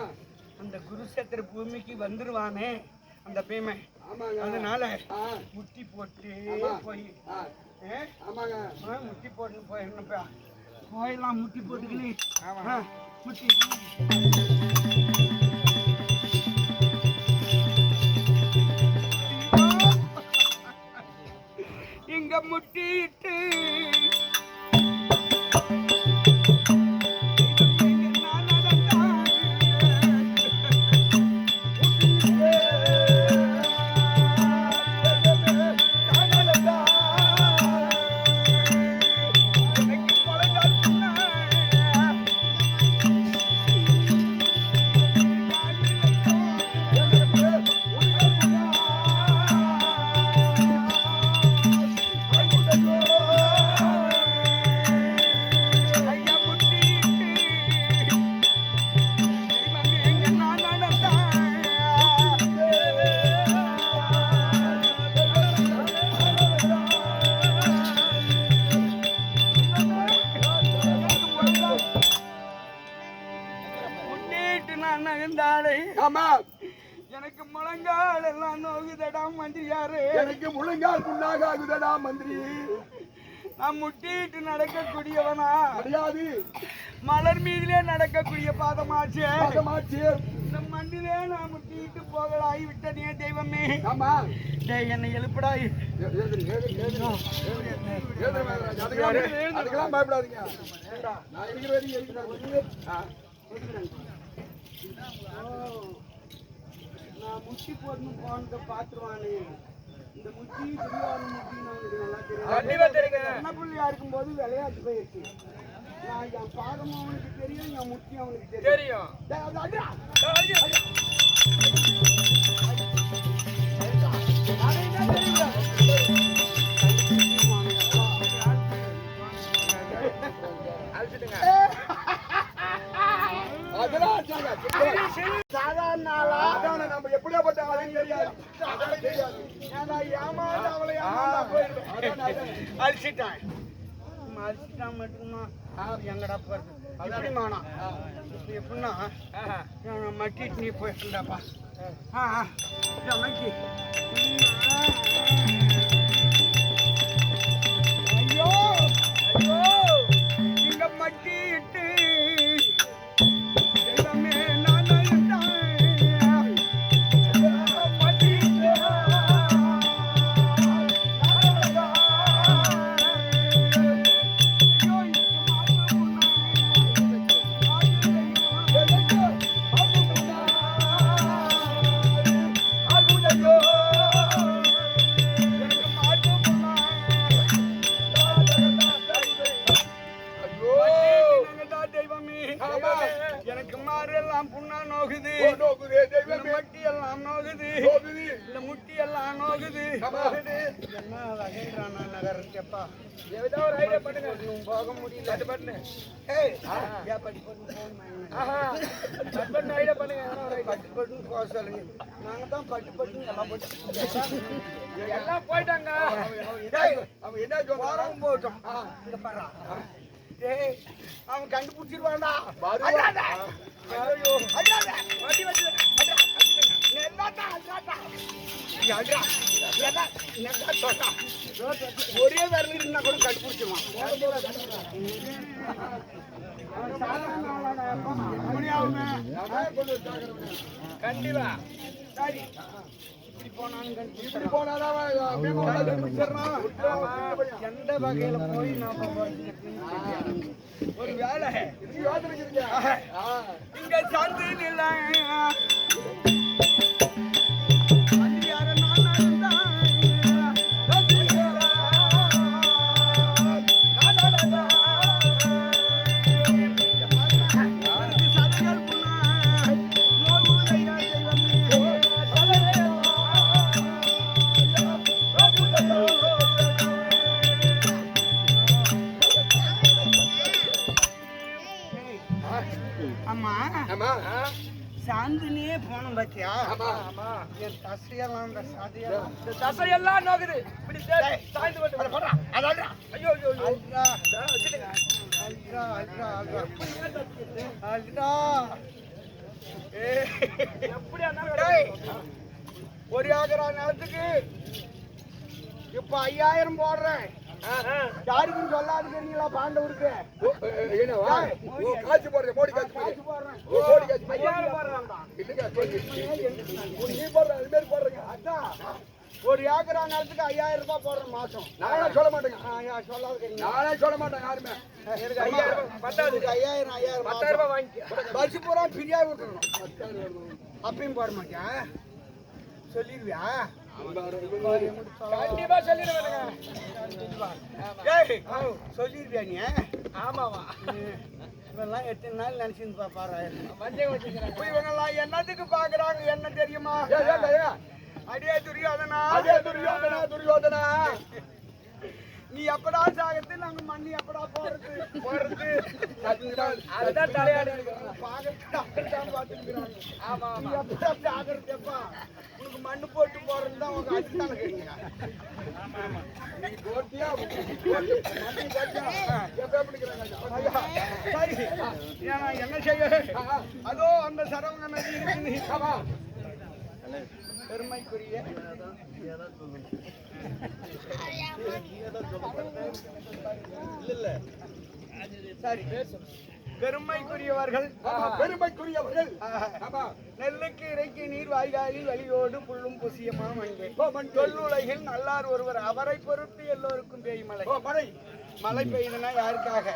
அந்த குருஷேத்திர பூமிக்கு வந்துருவானே அந்த பீமை. அதனால முட்டி போட்டு போய் முட்டி போட்டு போயிருந்தப்ப கோயிலாம் முட்டி போட்டுக்கினு முட்டி இங்க முட்டிட்டு எனக்கு முழங்கால் எல்லாம் நோகுதடா மந்திரியாரு. எனக்கு முழங்கால் புண்ணாக ஆகுதடா மந்திரி. நான் முட்டிட்டு நடக்கக்கூடியவனா கிடையாது. மலர் மீதிலே நடக்கக்கூடிய பாதமாச்சு. பாதமாச்சு. இந்த மண்ணிலே நான் முட்டிட்டு போகலாகி விட்டனே தெய்வமே. ஆமா. டேய் என்னை எழுப்புடாய். அதுக்கெல்லாம் பயப்படாதீங்க. நான் இருக்கிற வரைக்கும் இருக்கிறேன். நான் முட்டி போடணும் போனத பாத்துருவானே. இந்த முட்டி துரியோதன முட்டி நல்லா தெரியும். சின்ன பிள்ளையா இருக்கும்போது விளையாட்டு போயிடுச்சு. நான் என் பாதமும் அவனுக்கு தெரியும், என் முட்டி அவனுக்கு தெரியும். சாதாரண ஆளா நம்ம எப்படியாப்பட்ட ஆளுன்னு தெரியாது. ஏமாந்து அவளை ஏமாந்தா போயிடுவேன். அழிச்சிட்டான் மட்டுமா எங்கடா போறது எப்படிமானா எப்படின்னா மட்டிட்டு நீ போயிருந்தாப்பா மட்டி ஐயோ ஐயோ இங்க மட்டிட்டு எனக்கு மாறு எல்லாம் புண்ணா நோகுது, மட்டி எல்லாம் நோகுது, இந்த முட்டி எல்லாம் நோகுது. என்ன வகைறான நகரப்பா ஏதோ ஒரு ஐடியா பண்ணுங்க. போக முடியல அது பண்ணு. ஏய் யா பட்டி போட்டு போன் ஐடியா பண்ணுங்க. பட்டு பட்டு போக சொல்லுங்க. நாங்க தான் பட்டு பட்டு எல்லாம் போயிட்டாங்க. அவன் என்ன சொல்றான் போட்டோம். இங்க பாரு அவன் கண்டுபிடிச்சிருவான்டா. ஒரே வரல இருந்தா கூட கண்டுபிடிச்சிருவான். கண்டிப்பா சரி. எந்த வகையில போய் ஒரு வேலை இங்க சாந்து இல்ல சாந்தினியே போனோம் பாத்தியா? என் தசையெல்லாம் தசையெல்லாம் நோக்குது. ஒரு ஏக்கரா நிலத்துக்கு இப்ப 5000 போடுறேன். யாருக்கும் சொல்லாதுக்கிறீங்களா பாண்டவருக்கு? காட்சி போடுறேன். மோடி காட்சி போடுறேன். ஒரு ஏக்கரா நிலத்துக்கு 5000 ரூபாய் போடுறேன் மாசம். நானே சொல்ல மாட்டேங்க. சொல்லாதுக்கிறீங்க. நானே சொல்ல மாட்டேன் யாருமே. எனக்கு 5000 ரூபாய் வாங்கி பஸ் பூரா ஃப்ரீயா விட்டுறணும். அப்பயும் போட மாட்டியா? சொல்லிடுவியா? கண்டிப்பா சொல்லிடுவேன். சொல்லிருவியா நீ? ஆமாவா? இவெல்லாம் எத்தனை நாள் நினைச்சிருப்பா பாரு. இவங்கெல்லாம் என்னத்துக்கு பாக்குறாங்க என்ன தெரியுமா? அடியே துரியோதனா, துரியோதனா நீ எப்படா சாகத்து, நாங்க மண்ணி எப்படா போறது அதுதான் தலையாடு பாத்துக்கிறாங்க. ஆமா நீ எப்படா சாகிறது? எப்பா உனக்கு மண்ணு போட்டு போறதுன்னு தான் உங்க அடித்தான கேட்டீங்க. சரி என்ன செய்ய? அதோ அந்த சரவங்க நதி இருக்கு. பெருமைக்குரிய சரி பெருமைக்குரியவர்கள் நெல்லுக்கு இறைக்கு நீர் வாய்காலில் வழியோடு புல்லும் புசியமா மங்கை தொல்லுலகில் நல்லார் ஒருவர் அவரை பொறுத்து எல்லோருக்கும் பெய்மலை மழை பெய்யுதுன்னா யாருக்காக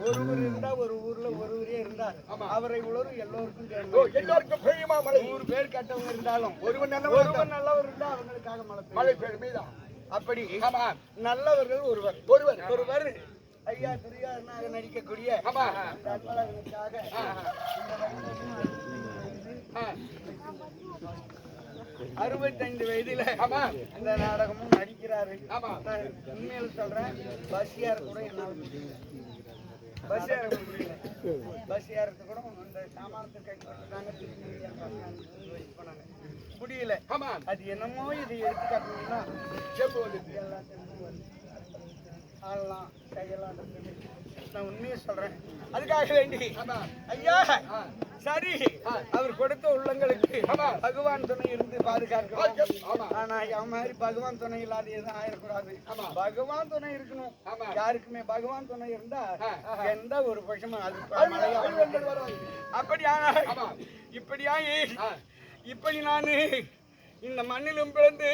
ஒருவர் இருந்தா ஒரு ஊர்ல ஒருவரே இருந்தார் அவரை உலரும் எல்லோருக்கும் பெய்யுமா மழை 100 பேர் கெட்டவங்க இருந்தாலும் ஒருவர் நல்லவர் இருந்தா அவங்களுக்காக மழை பெய்யுதான் அப்படி நல்லவர்கள் ஒருவர் ஐயா துரியாதனாக நடிக்கக்கூடிய அன்பழகனுக்காக 65 வயதில இந்த நாடகமும் நடிக்கிறாரு. உண்மையில சொல்றேன், பஸ் ஏற கூட என்னால முடியல. பஸ் ஏறது கூட இந்த சாமானத்தை கை போட்டுட்டாங்க, போனாங்க முடியல. அது என்னமோ இது எடுத்து காட்டணும்னா ஆடலாம் கையெல்லாம். நான் உண்மையை சொல்றேன், அதுக்காக வேண்டி ஐயா சரி அவர் கொடுத்த உள்ளங்களுக்கு பகவான் துணை இருந்து பாதுகாக்கணும். ஆனா என் மாதிரி பகவான் துணை இல்லாத எதுவும் ஆயிடக்கூடாது. பகவான் துணை இருக்கணும். யாருக்குமே பகவான் துணை இருந்தா எந்த ஒரு பட்சமும் அது இப்படி நானு இந்த மண்ணிலும் பிறந்து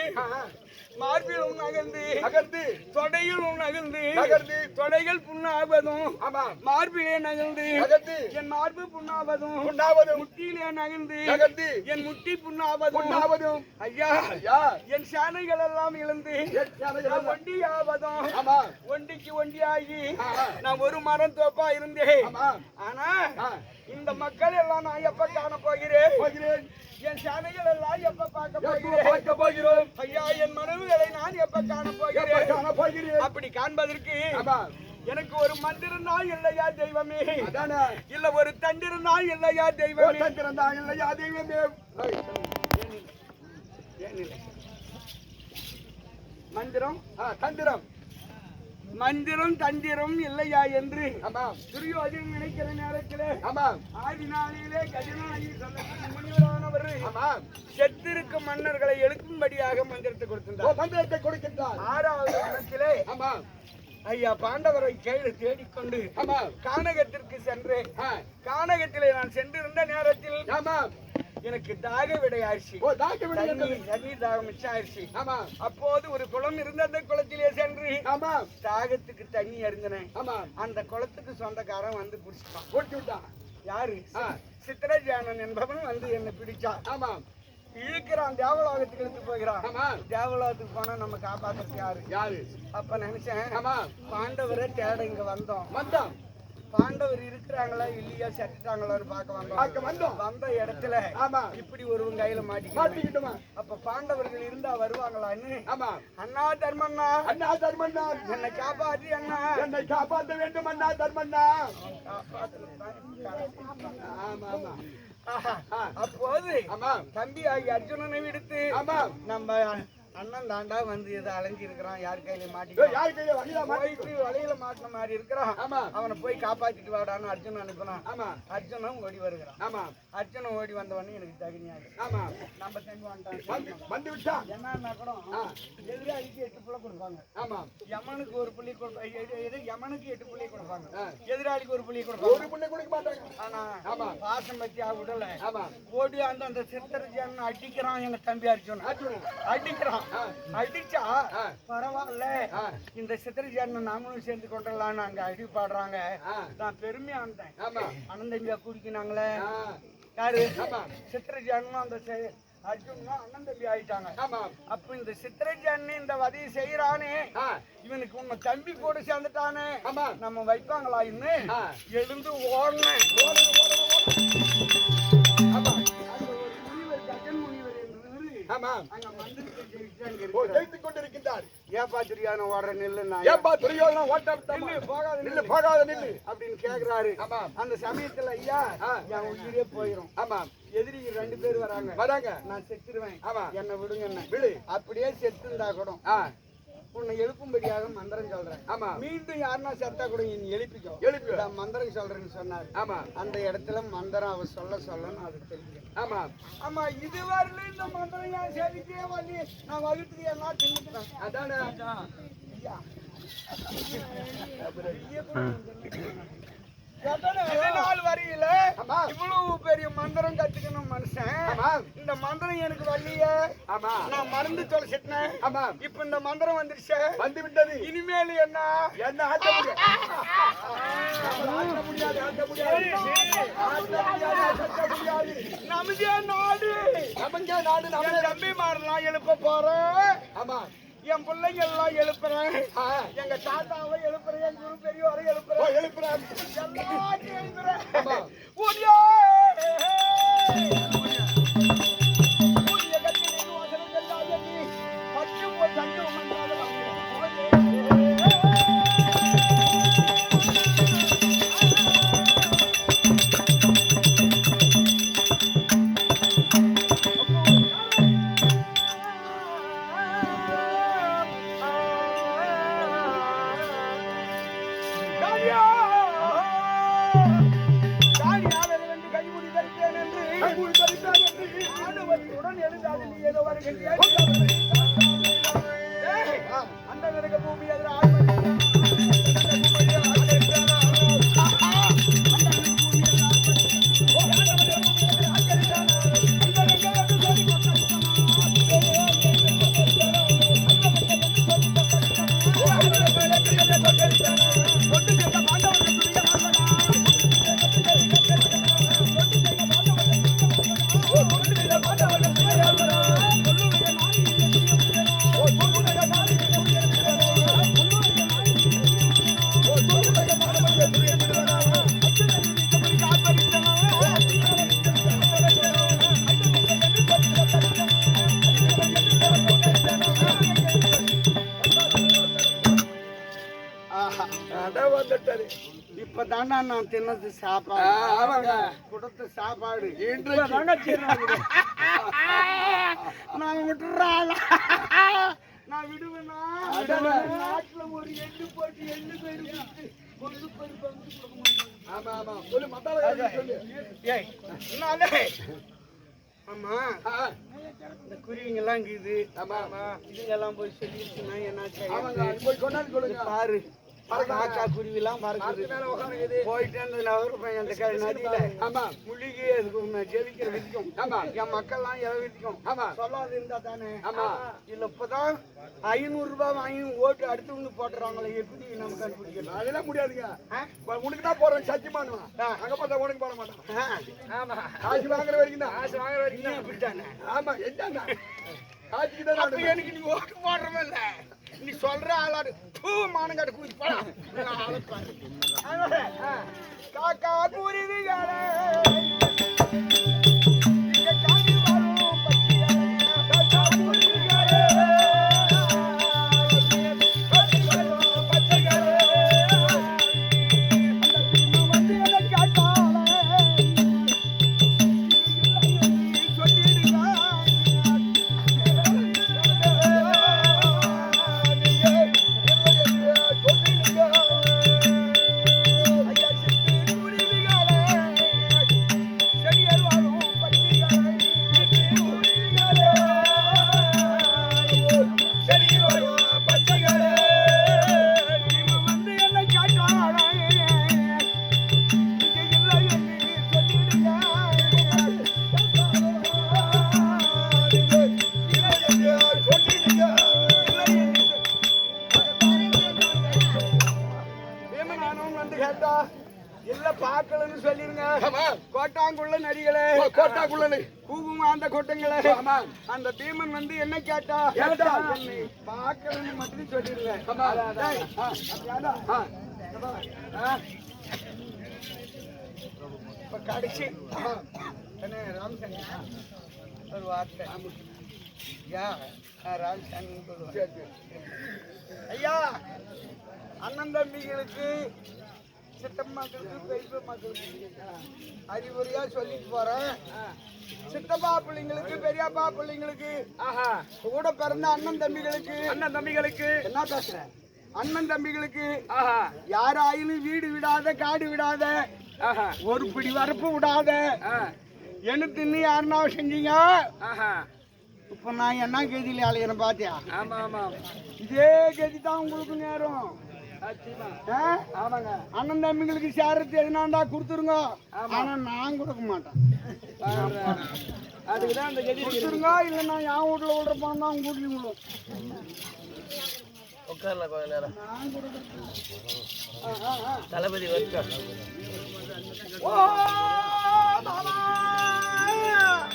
மார்பிலும் நகர்ந்து தொடையிலும் நகர்ந்து தொடைகள் புண்ணாவதும் மார்பிலே நகர்ந்து என் மார்பு புண்ணாவதும் முட்டியிலே நகர்ந்து என் முட்டி புண்ணாவதும் ஐயா என் சாணைகள் எல்லாம் இழந்து ஒண்டியாவதும் ஒண்டிக்கு ஒண்டியாகி நான் ஒரு மரம் தோப்பா இருந்தேன். ஆனா இந்த மக்கள் எல்லாம் நான் எப்ப காண போகிறேன், என் சாணைகள் எல்லாம் எப்ப பார்க்க போகிறோம் ஐயா, என் மனைவிகளை நான் எப்ப காண போகிறேன். அப்படி காண்பதற்கு எனக்கு ஒரு மந்திரம் தான் இல்லையா தெய்வமே, இல்ல ஒரு தண்டிரம் தான் இல்லையா தெய்வமே. மந்திரம் தந்திரம் இல்லையா என்று துரியோதனன் நினைக்கிற நேரத்திலே ஆதி நாளிலே கஜனாகி முனிவரானவர் செத்திருக்கும் மன்னர்களை எழுக்கும்படியாக மந்திரத்தை கொடுக்கின்றார். 6வது இடத்திலே ஐயா பாண்டவரை கையில் தேடிக்கொண்டு கானகத்திற்கு சென்றேன். கானகத்திலே நான் சென்றிருந்த நேரத்தில் எனக்கு தாக விடை ஆயிடுச்சு, தண்ணீர் தாகம் மிச்சம் ஆயிடுச்சு. அப்போது ஒரு குளம் இருந்த அந்த குளத்திலே சென்று தாகத்துக்கு தண்ணி அருந்தினேன். அந்த குளத்துக்கு சொந்தக்காரன் வந்து புடிச்சுட்டான். யாரு? சித்திரஜானன் என்பவன் வந்து என்னை பிடிச்சான். இழுக்கிறான், தேவலோகத்துக்கு இழுத்து போகிறான். தேவலோகத்துக்கு போனா நம்ம காப்பாத்துறது யாரு? அப்ப நினைச்சேன், பாண்டவரை தேட இங்க வந்தோம். பாண்டவர் இருக்கிறாங்களா இல்லையா, செத்துட்டாங்களான்னு பார்க்க வந்தோம். வந்த இடத்துல இப்படி ஒருவன் கையில மாட்டிக்கிட்டோம். அப்ப பாண்டவர்கள் இருந்தா வருவாங்களான்னு அண்ணா தர்மண்ணா என்னை காப்பாற்றி அண்ணா, என்னை காப்பாற்ற வேண்டும் அண்ணா தர்மண்ணா. அப்போது தம்பி ஆகி அர்ஜுனனை விடுத்து நம்ம அண்ணன் தாண்டா வந்து இதை அலைஞ்சி இருக்கிறான், யார் கையில மாட்டிட்டு வலையில மாட்டின மாதிரி இருக்கிறான், அவனை போய் காப்பாத்திட்டு வாடான்னு அர்ஜுனன் அனுப்பினான். அர்ஜுனன் ஓடி வருகிறான். அர்ஜுனன் ஓடி வந்தவொடனே எனக்கு தகுதியாது நம்ம தம்பி வந்து விட்டான். என்னன்னா கூட எதிராளிக்கு 8 புள்ள கொடுப்பாங்க, யமனுக்கு ஒரு புள்ளி கொடுப்பாங்க, யமனுக்கு 8 புள்ளி கொடுப்பாங்க, எதிராளிக்கு ஒரு புள்ளி கொடுப்பாங்க. ஆனா பாசம் பத்தி விடல, ஓடி அந்த சித்திரஜன் அடிக்கிறான். எங்க தம்பி அர்ஜுனன் அடிக்கிறான். அடிச்சா பரவாயில்ல, இந்த சித்திரஜான நாமளும் சேர்ந்து கொண்டலான்னு அங்க அடி பாடுறாங்க. நான் பெருமையா இருந்தேன். அண்ணன் குடிக்கினாங்களே யாரு? சித்திரஜானும் அந்த அர்ஜுனும் அண்ணன் தம்பி ஆயிட்டாங்க. அப்ப இந்த சித்திரஜானு இந்த வதையை செய்யறானே, இவனுக்கு உங்க தம்பி கூட சேர்ந்துட்டானே, நம்ம வைப்பாங்களா இன்னு எழுந்து ஓடனேன். அந்த சமயத்துல ஐயா என் உயிரே போயிரும். எதிரி 2 பேர் வராங்க, நான் செத்துருவேன், என்ன விடுங்க, அப்படியே செத்துருந்தா கூட உன்னை எழுப்பும்படியாக மந்திரம் சொல்றேன். ஆமா. மீண்டும் யாருன்னா செத்தா கூட நீ எழுப்பிக்கோ. நான் மந்திரம் சொல்றேன்னு சொன்னார். ஆமா. அந்த இடத்துல மந்திரம் அவர் சொல்லணும் அது தெரியும். ஆமா. ஆமா, இது வரல இந்த மந்திரம் ஏன் சரிக்கே வந்து நான் வகுத்துக்கு என்ன செஞ்சுக்கிறேன். அதானே. நாள் வரையில இவ்வளவு பெரிய மந்திரம் கத்துக்கணும் மனுஷன். இந்த மந்திரம் எனக்கு வரலையே. நான் மறந்து தொலைச்சிட்டேன். இப்ப இந்த மந்திரம் வந்துருச்சு, வந்து விட்டது. இனிமேல் என்ன ஆட்ட முடியாது. நமக்கே நாடு தம்பி மாறலாம் எழுப்ப போறேன். ஆமா. என் பிள்ளைங்க எல்லாம் எழுப்புறேன். எங்க தாத்தாவை எழுப்புறேன், என் குரு பெரியவரை எழுப்புறேன். எல்லாத்தையும் எழுப்புறேன். இப்பதான் நான் தின்னது சாப்பாடு, கொடுத்த சாப்பாடு நான் விட்டுறாள. நான் விடுவேனா? நாட்டுல ஒரு எள்ளு போட்டு எள்ளு போயிருக்கு. ஆமா, இந்த குருவிங்க எல்லாம் இருக்குது. இதுங்கெல்லாம் போய் சொல்லிடுச்சுன்னா என்ன பாரு. காக்கா குருவி எல்லாம் பறக்குது. போயிட்டு நதியில முழுகி ஜெபிக்கிற விதிக்கும். என் மக்கள் எல்லாம் இலை விதிக்கும். சொல்லாது இருந்தா தானே. இல்ல இப்பதான் 500 ரூபாய் வாங்கி ஓட்டு அடுத்தவங்க போட்டுறாங்களே, எப்படி நம்ம கண்டுபிடிக்கணும்? அதெல்லாம் முடியாதுங்க. உனக்கு தான் போறேன் சத்தியமானுவான். அங்க பார்த்தா உனக்கு போட மாட்டான். காசு வாங்குற வரைக்கும் தான். காசு வாங்குற வரைக்கும் அப்படித்தானே. ஆமா, என்ன காசுக்கு தான் எனக்கு நீ ஓட்டு போடுறதில்ல. நீ சொல்ற ஆளாடு மானங்காட்டு கூதி போடா. காக்கா குருவிகளே பாக்கலன்னு சொல்லிருங்க. கோட்டாங்குள்ள நரிகளே, கோட்டாங்குள்ள கூகுமா அந்த கொட்டங்களே, அந்த பீமன் வந்து என்ன கேட்டா பாக்கலன்னு மட்டும் சொல்லிருங்க. இப்ப கடைசி ராமசாமி ஒரு வார்த்தை. ராமசாமி ஐயா, அண்ணன் தம்பிகளுக்கு சித்தம்மாக்களுக்கு பெரிய மக்களுக்கு அறிவுரையா சொல்லிட்டு போறேன். சித்தப்பா பிள்ளைங்களுக்கு பெரியப்பா பிள்ளைங்களுக்கு கூட பிறந்த அண்ணன் தம்பிகளுக்கு என்ன பேசுற அண்ணன் தம்பிகளுக்கு யாராயிலும் வீடு விடாத காடு விடாத ஒரு பிடி வரப்பு விடாத என்ன தின்னு யாருன்னா செஞ்சீங்க. இப்ப நான் என்ன கதியில அலையிறேன் பாத்தியா? இதே கதி தான் உங்களுக்கு நேரம். ஆமாங்க, அண்ணன் தம்பிங்களுக்கு சேர்றது எதுனாண்டா கொடுத்துருங்க. ஆனா நான் கொடுக்க மாட்டேன். அதுக்குதான் அந்த கதி கொடுத்துருங்க. இல்லைன்னா என் வீட்டுல விடுற பணம் தான் உங்க வீட்லயும் விடும். உட்கார்ல கொஞ்ச நேரம் தளபதி வர்க்கம்.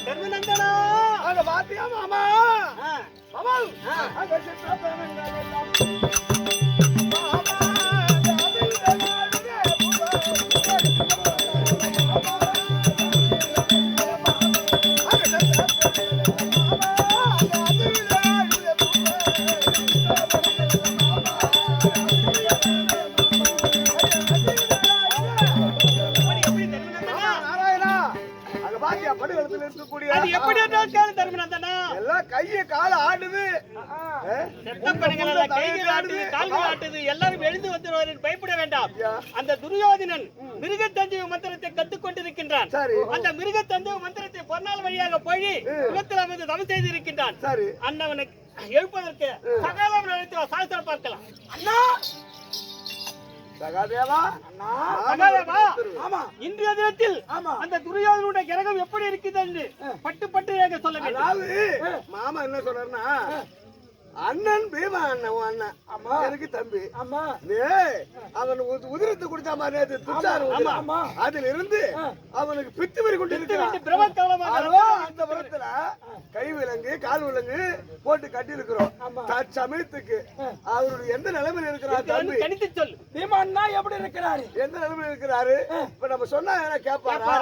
தர்மநந்தனா அங்க பாத்தியா மாமா? மாமா அங்க எல்லாரும் எழுந்து வந்து பயப்பட வேண்டாம். அந்த துரியோதனன் மிருகத்தஞ்சு மந்திரத்தை கத்துக் கொண்டிருக்கின்றான். அந்த மிருகத்தஞ்சு மந்திரத்தை பொன்னால் வழியாக போய் குலத்தில் வந்து தவம் செய்து இருக்கின்றான். அண்ணவனை எழுப்பதற்கு சகாலம் நினைத்து சாஸ்திரம் பார்க்கலாம். அண்ணா இன்றைய தினத்தில் அந்த துரியோதனுடைய கிரகம் எப்படி இருக்குது என்று பட்டு பட்டு சொல்ல வேண்டும். மாமா என்ன சொல்றாருன்னா, அண்ணன் பீமா அண்ணன் அண்ணன் எனக்கு தம்பி அவன் உதிரத்தை குடிச்சா மாதிரி அதுல இருந்து அவனுக்கு பித்து வரி கொண்டு அந்த புறத்துல கை விலங்கு கால் விலங்கு போட்டு கட்டி இருக்கிறோம். தற்சமயத்துக்கு அவருடைய எந்த நிலைமையில இருக்கிறார் தம்பி கணித்து சொல். பீமான்னா எப்படி இருக்கிறாரு, எந்த நிலைமையில இருக்கிறாரு? இப்ப நம்ம சொன்னா கேட்பாரா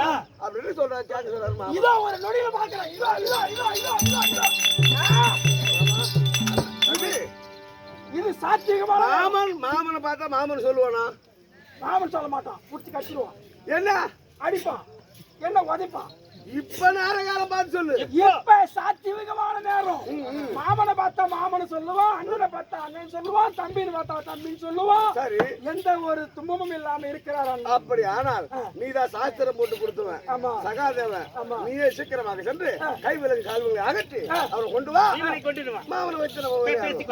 அப்படின்னு சொல்றாரு. கேட்க சொல்றாரு. இதோ ஒரு நொடியில பாக்குறேன். இது சாத்தியமான மாமனை பார்த்தா மாமன் சொல்லுவானா? மாமன் சொல்ல மாட்டான். புடிச்சு கட்டிடுவான். என்ன அடிப்பான், என்ன உதைப்பான். இப்ப நேர காலம் பார்த்து சொல்லு. இப்ப சாத்தியமான நேரம். மாமனை பார்த்தா மாமனு சொல்லுவான், அண்ணனை பார்த்தா அண்ணன் சொல்லுவான், தம்பின்னு பார்த்தா தம்பின்னு சொல்லுவான். சரி, எந்த ஒரு துன்பமும் இல்லாம இருக்கிறார். அப்படி ஆனால் நீதான் சாஸ்திரம் போட்டு கொடுத்துவன். சகாதேவன் நீயே சீக்கிரமாக சென்று கை விலங்கு கால் விலங்கு அகற்றி அவரை கொண்டு வா. மாமனை வச்சு நம்ம அப்படியே செய்கிறேன்.